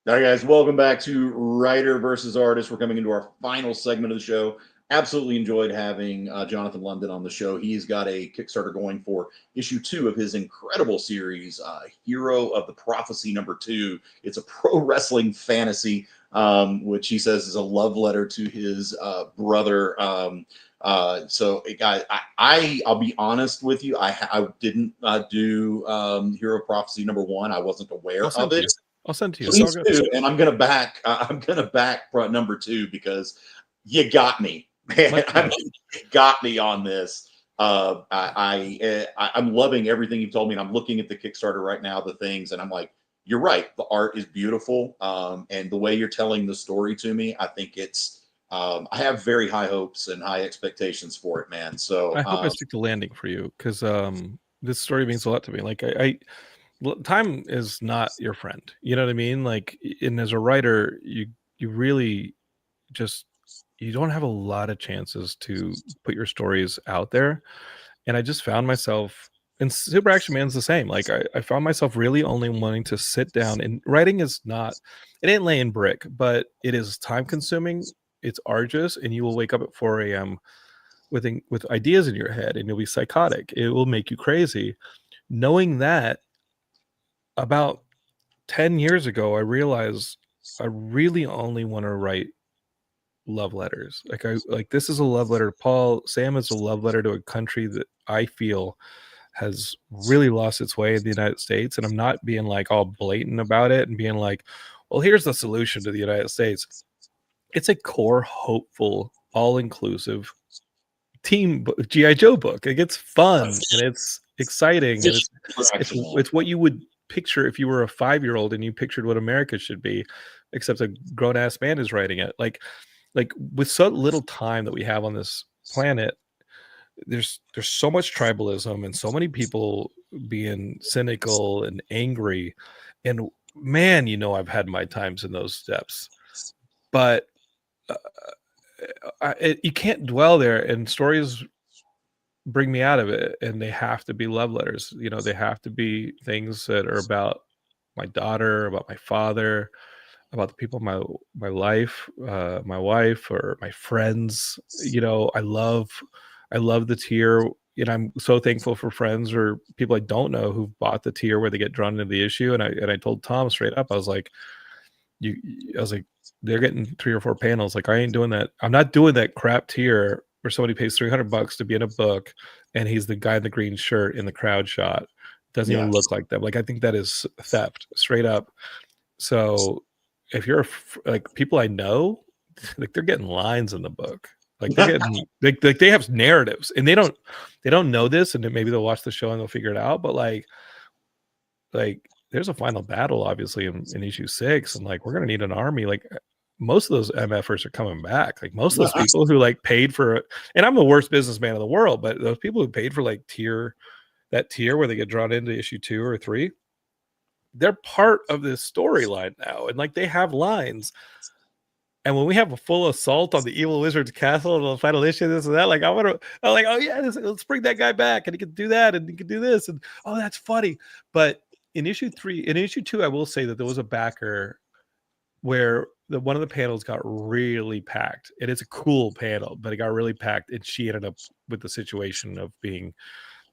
All right, guys, welcome back to Writer versus Artist. We're coming into our final segment of the show. Absolutely enjoyed having Jonathan London on the show. He's got a Kickstarter going for issue 2 of his incredible series, Hero of the Prophecy #2. It's a pro wrestling fantasy, which he says is a love letter to his brother. So, guys, I'll be honest with you. I didn't do Hero of Prophecy #1. I wasn't aware of it. I'll send to you. Please do, and I'm gonna back. #2 because you got me, man. I mean, you got me on this. I'm loving everything you've told me, and I'm looking at the Kickstarter right now, the things, and I'm like, you're right. The art is beautiful, and the way you're telling the story to me, I think it's. I have very high hopes and high expectations for it, man. So I hope I stick to landing for you because this story means a lot to me. Like time is not your friend. You know what I mean? Like, and as a writer, you really just you don't have a lot of chances to put your stories out there. And I just found myself, and Super Action Man's the same. Like I found myself really only wanting to sit down, and writing is not, it ain't laying brick, but it is time consuming. It's arduous, and you will wake up at 4 a.m. with ideas in your head, and you'll be psychotic. It will make you crazy. Knowing that, about 10 years ago, I realized I really only want to write love letters. Like this is a love letter to Paul. Sam is a love letter to a country that I feel has really lost its way in the United States. And I'm not being like all blatant about it and being like, well, here's the solution to the United States. It's a core, hopeful, all-inclusive team G.I. Joe book. It gets fun and it's exciting. And it's what you would picture if you were a 5-year-old and you pictured what America should be, except a grown-ass man is writing it. Like with so little time that we have on this planet, there's so much tribalism and so many people being cynical and angry. And man, I've had my times in those steps, but you can't dwell there, and stories bring me out of it, and they have to be love letters. They have to be things that are about my daughter, about my father, about the people in my life, my wife or my friends. I love the tier, and I'm so thankful for friends or people I don't know who've bought the tier where they get drawn into the issue. And I told Tom straight up, I was like, they're getting 3 or 4 panels. Like, I ain't doing that. I'm not doing that crap tier where somebody pays $300 to be in a book and he's the guy in the green shirt in the crowd shot. Doesn't even look like them. Like, I think that is theft straight up. So if you're like people I know, like they're getting lines in the book. Like they're getting like they have narratives, and they don't know this, and maybe they'll watch the show and they'll figure it out. But like there's a final battle, obviously, in issue 6, and like we're gonna need an army. Like most of those MFers are coming back. Like most of those people who like paid for it, and I'm the worst businessman in the world, but those people who paid for like that tier where they get drawn into issue 2 or 3, they're part of this storyline now, and like they have lines. And when we have a full assault on the evil wizard's castle in the final issue, this and that, like I'm like, oh yeah, let's bring that guy back, and he can do that, and he can do this, and oh, that's funny. But in issue 2, I will say that there was a backer where one of the panels got really packed. And it's a cool panel, but it got really packed, and she ended up with the situation of being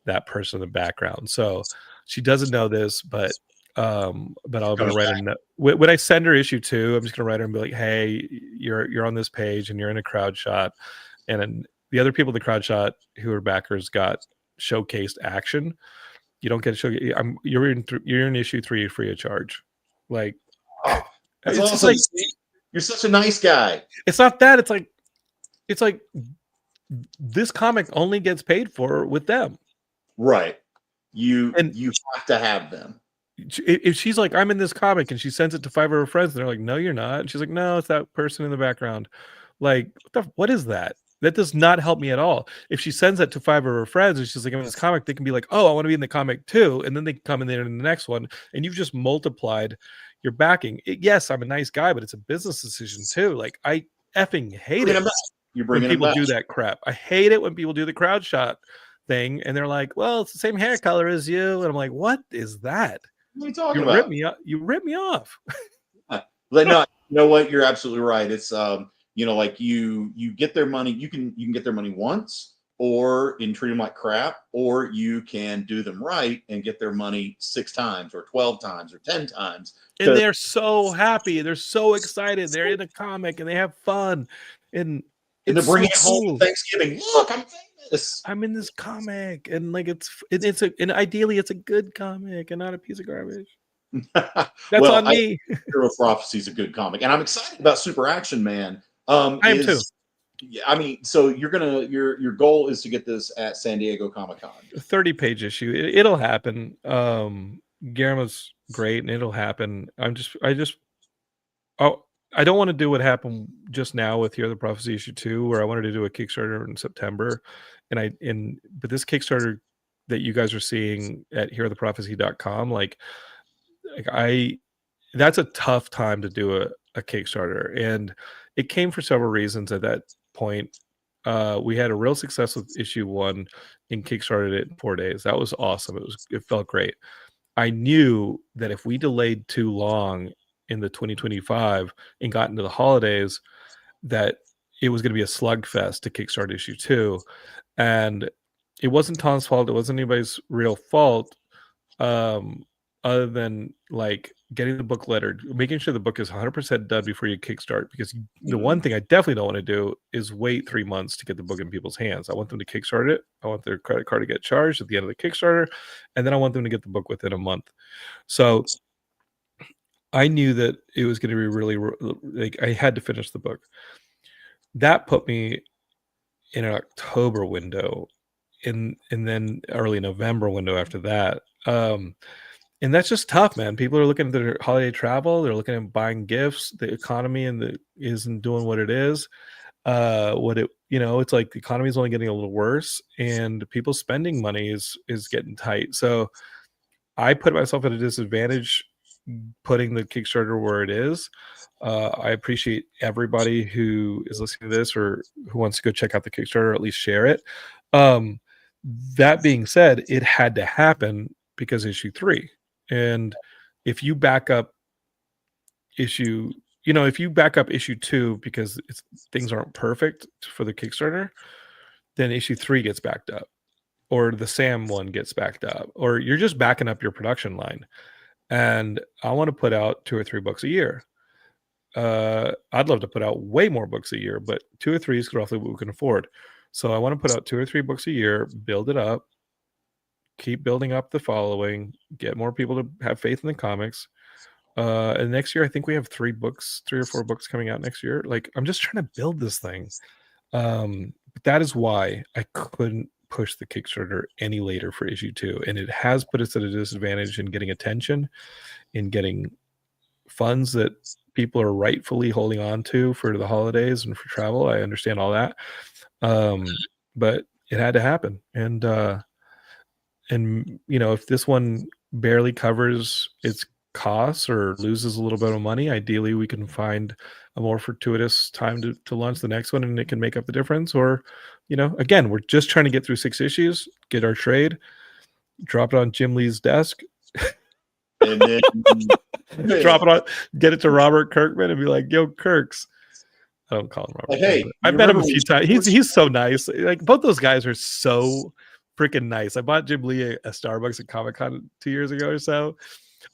that person in the background. So she doesn't know this, but I'm gonna write a note. When I send her issue 2, I'm just gonna write her and be like, hey, you're on this page and you're in a crowd shot, and then the other people in the crowd shot who are backers got showcased action. You don't get to show. You're in issue 3 free of charge. Like, that's awesome. Like, you're such a nice guy. It's not that. It's like this comic only gets paid for with them. Right. You have to have them. if she's like, I'm in this comic, and she sends it to 5 of her friends, and they're like, no, you're not. And she's like, no, it's that person in the background. Like, what is that? That does not help me at all. If she sends that to 5 of her friends and she's like, I'm in this comic, they can be like, oh, I want to be in the comic too. And then they come in there in the next one, and you've just multiplied your backing. Yes, I'm a nice guy, but it's a business decision too. Like, I effing hate it when people do that crap. I hate it when people do the crowd shot thing and they're like, well, it's the same hair color as you. And I'm like, what is that? What are you talking about? You rip me off. But no, you know what? You're absolutely right. It's like you get their money. You can get their money once, or treat them like crap, or you can do them right and get their money 6 times or 12 times or 10 times. And they're so happy. They're so excited. They're in a comic and they have fun. And they're bringing it home Thanksgiving. Look, I'm famous. I'm in this comic, and like and ideally it's a good comic and not a piece of garbage. That's on me. Hero Prophecy is a good comic, and I'm excited about Super Action Man. I am too. Yeah, I mean, so your goal is to get this at San Diego Comic-Con. 30-page issue. It'll happen. Guillermo's great, and it'll happen. I don't want to do what happened just now with Hear the Prophecy issue 2, where I wanted to do a Kickstarter in September, but this Kickstarter that you guys are seeing at heartheprophecy.com, that's a tough time to do a Kickstarter, and it came for several reasons. At that point, we had a real success with issue 1 and kickstarted it in 4 days. That was awesome. It felt great. I knew that if we delayed too long in the 2025 and got into the holidays, that it was going to be a slugfest to kickstart issue 2. And it wasn't Tom's fault. It wasn't anybody's real fault. Other than like getting the book lettered, making sure the book is 100% done before you kickstart, because the one thing I definitely don't want to do is wait 3 months to get the book in people's hands. I want them to kickstart it. I want their credit card to get charged at the end of the Kickstarter, and then I want them to get the book within a month. So I knew that it was going to be really, like, I had to finish the book. That put me in an October window, and then early November window after that. And that's just tough, man. People are looking at their holiday travel. They're looking at buying gifts. The economy isn't doing what it is. It's like the economy is only getting a little worse, and people's spending money is getting tight. So I put myself at a disadvantage putting the Kickstarter where it is. I appreciate everybody who is listening to this or who wants to go check out the Kickstarter, or at least share it. That being said, it had to happen because issue 3. And if you back up issue 2 because things aren't perfect for the Kickstarter, then issue 3 gets backed up, or the Sam one gets backed up, or you're just backing up your production line. And I want to put out 2 or 3 books a year. I'd love to put out way more books a year, but 2 or 3 is roughly what we can afford. So I want to put out 2 or 3 books a year, build it up, keep building up the following, get more people to have faith in the comics. And next year, I think we have 3 or 4 books coming out next year. Like, I'm just trying to build this thing. But that is why I couldn't push the Kickstarter any later for issue 2. And it has put us at a disadvantage in getting attention, in getting funds that people are rightfully holding on to for the holidays and for travel. I understand all that. But it had to happen. And if this one barely covers its costs or loses a little bit of money, ideally we can find a more fortuitous time to launch the next one, and it can make up the difference. Or, again, we're just trying to get through 6 issues, get our trade, drop it on Jim Lee's desk, and then drop it on, get it to Robert Kirkman and be like, yo, Kirks. I don't call him Robert. Hey, I met him a few times. He's so nice. Like, both those guys are so freaking nice. I bought Jim Lee a Starbucks at Comic-Con 2 years ago or so.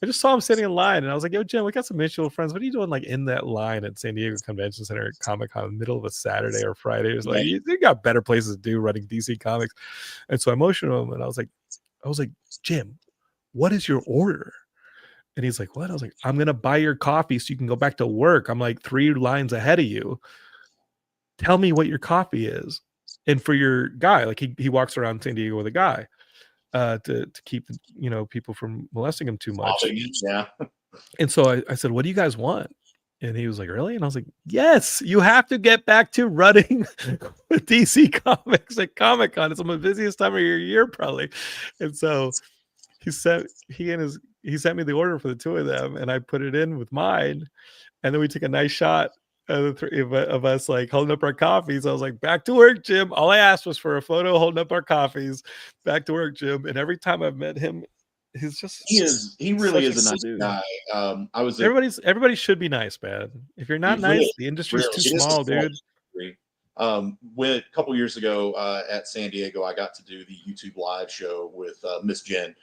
I just saw him sitting in line, and I was like, yo, Jim, we got some mutual friends. What are you doing, like, in that line at San Diego Convention Center at Comic-Con in the middle of a Saturday or Friday? It was like, you got better places to do running DC Comics. And so I motioned him, and I was like, Jim, what is your order? And he's like, what? I was like, I'm going to buy your coffee so you can go back to work. I'm like 3 lines ahead of you. Tell me what your coffee is. And for your guy, like, he walks around San Diego with a guy. to keep people from molesting him too much. Yeah. And so I said, "What do you guys want?" And he was like, "Really?" And I was like, "Yes, you have to get back to running DC Comics at Comic-Con. It's the busiest time of your year, probably." And so he sent me the order for the two of them, and I put it in with mine. And then we took a nice shot of the three of us like holding up our coffees. I was like, "Back to work, Jim." All I asked was for a photo holding up our coffees. Back to work, Jim. And every time I've met him, he really is a nice guy. Everybody should be nice, man. If you're not nice, the industry's too small, dude. When a couple years ago at San Diego, I got to do the YouTube live show with Miss Jen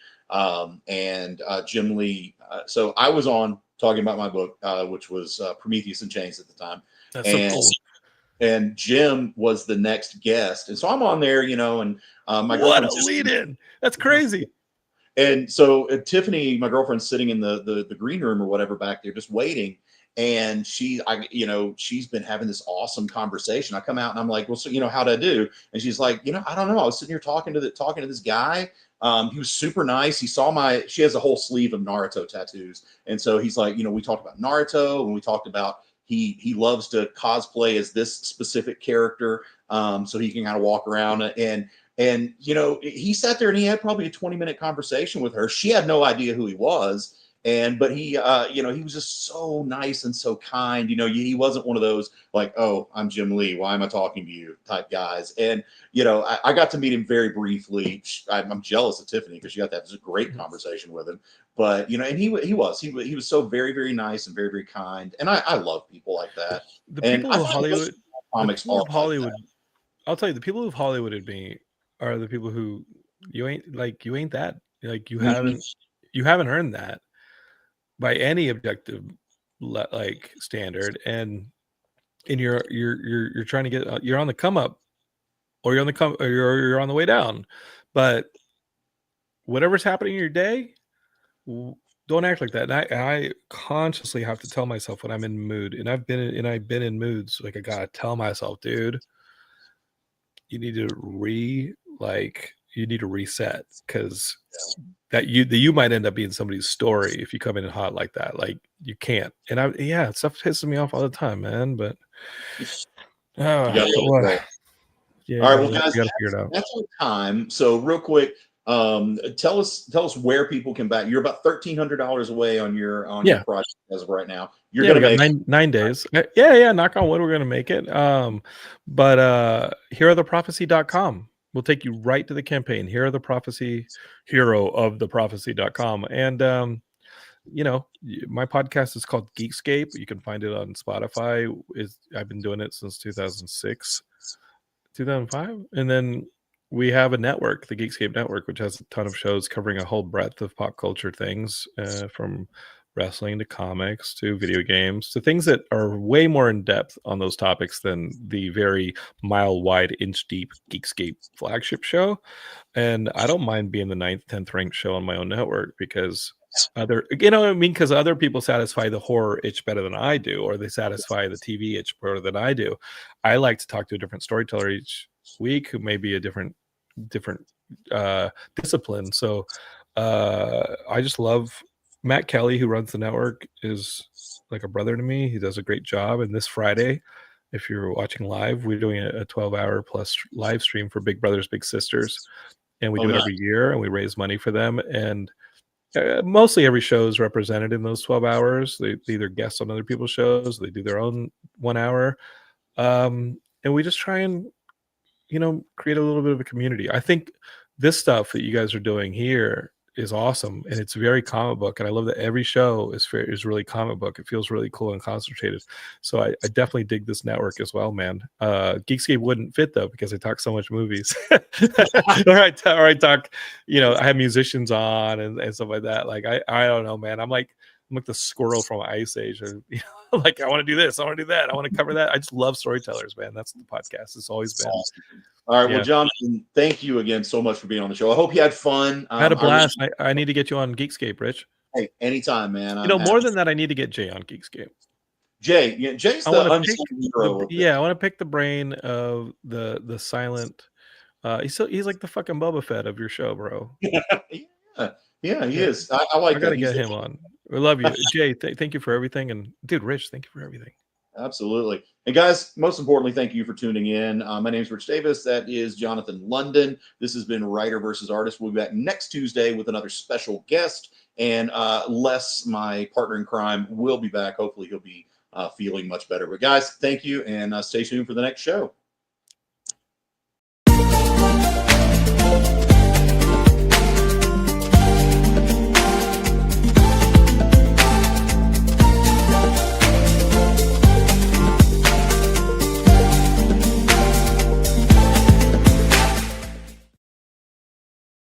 and Jim Lee. So I was on talking about my book, which was Prometheus and Chains at the time. That's so cool. And Jim was the next guest, and so I'm on there, and my what a lead-in! That's crazy. And so Tiffany, my girlfriend's sitting in the green room or whatever back there, just waiting. And she's been having this awesome conversation. I come out and I'm like, "Well, so how'd I do?" And she's like, "I don't know. I was sitting here talking to this guy. He was super nice. He saw she has a whole sleeve of Naruto tattoos, and so he's like, we talked about Naruto, and we talked about he loves to cosplay as this specific character, so he can kind of walk around and he sat there and he had probably a 20-minute conversation with her. She had no idea who he was. But he was just so nice and so kind. He wasn't one of those like, "Oh, I'm Jim Lee, why am I talking to you?" type guys. And I got to meet him very briefly. I'm jealous of Tiffany because she got to have this great conversation with him. But and he was so very, very nice and very, very kind. And I love people like that. The and people of Hollywood, comics the people of Hollywood. I'll tell you, the people of Hollywooded me are the people who you ain't that like you haven't earned that by any objective standard, and you're trying to get you're on the come up, or you're on the way down, but whatever's happening in your day, don't act like that. And I consciously have to tell myself when I'm in mood, and I've been in moods like I gotta tell myself, dude, you need to reset, because that you might end up being somebody's story if you come in hot like that. Like, you can't. And stuff pisses me off all the time, man. But all right, well, guys, you gotta figure it out. That's our time. So real quick, tell us where people can back. You're about $1,300 away on your project as of right now. You're gonna make 9 days. Yeah. Knock on wood, we're gonna make it. But herooftheprophecy.com will take you right to the campaign. herooftheprophecy.com. And my podcast is called Geekscape. You can find it on Spotify. I've been doing it since 2006, 2005. And then we have a network, the Geekscape Network, which has a ton of shows covering a whole breadth of pop culture things, from wrestling to comics to video games to things that are way more in depth on those topics than the very mile wide, inch deep Geekscape flagship show. And I don't mind being the 9th, 10th ranked show on my own network, because because other people satisfy the horror itch better than I do, or they satisfy the TV itch better than I do. I like to talk to a different storyteller each week who may be a different discipline. So I just love Matt Kelly, who runs the network, is like a brother to me. He does a great job. And this Friday, if you're watching live, we're doing a 12-hour plus live stream for Big Brothers Big Sisters, and we do it every year, and we raise money for them. And mostly every show is represented in those 12 hours. They either guest on other people's shows, they do their own 1 hour, and we just try and create a little bit of a community. I think this stuff that you guys are doing here is awesome, and it's very comic book, and I love that every show is really comic book. It feels really cool and concentrated. So I definitely dig this network as well, man. Geekscape wouldn't fit though, because I talk so much movies. or I talk, I have musicians on and stuff like that. Like I don't know, man. I'm like the squirrel from Ice Age, and like I want to do this, I want to do that, I want to cover that. I just love storytellers, man. That's the podcast. It's always been. All right. Well, Jonathan, thank you again so much for being on the show. I hope you had fun. I had a blast. I need to get you on Geekscape, Rich. Hey, anytime, man. More than that, I need to get Jay on Geekscape. Jay's the unsung hero. I want to pick the brain of the silent He's like the fucking Boba Fett of your show, bro. Yeah, he is. I like I gotta that. get him on. We love you, Jay. Thank you for everything, and dude, Rich, thank you for everything. Absolutely. And guys, most importantly, thank you for tuning in. My name is Rich Davis. That is Jonathan London. This has been Writer versus Artist. We'll be back next Tuesday with another special guest. And Les, my partner in crime, will be back. Hopefully he'll be feeling much better. But guys, thank you, and stay tuned for the next show.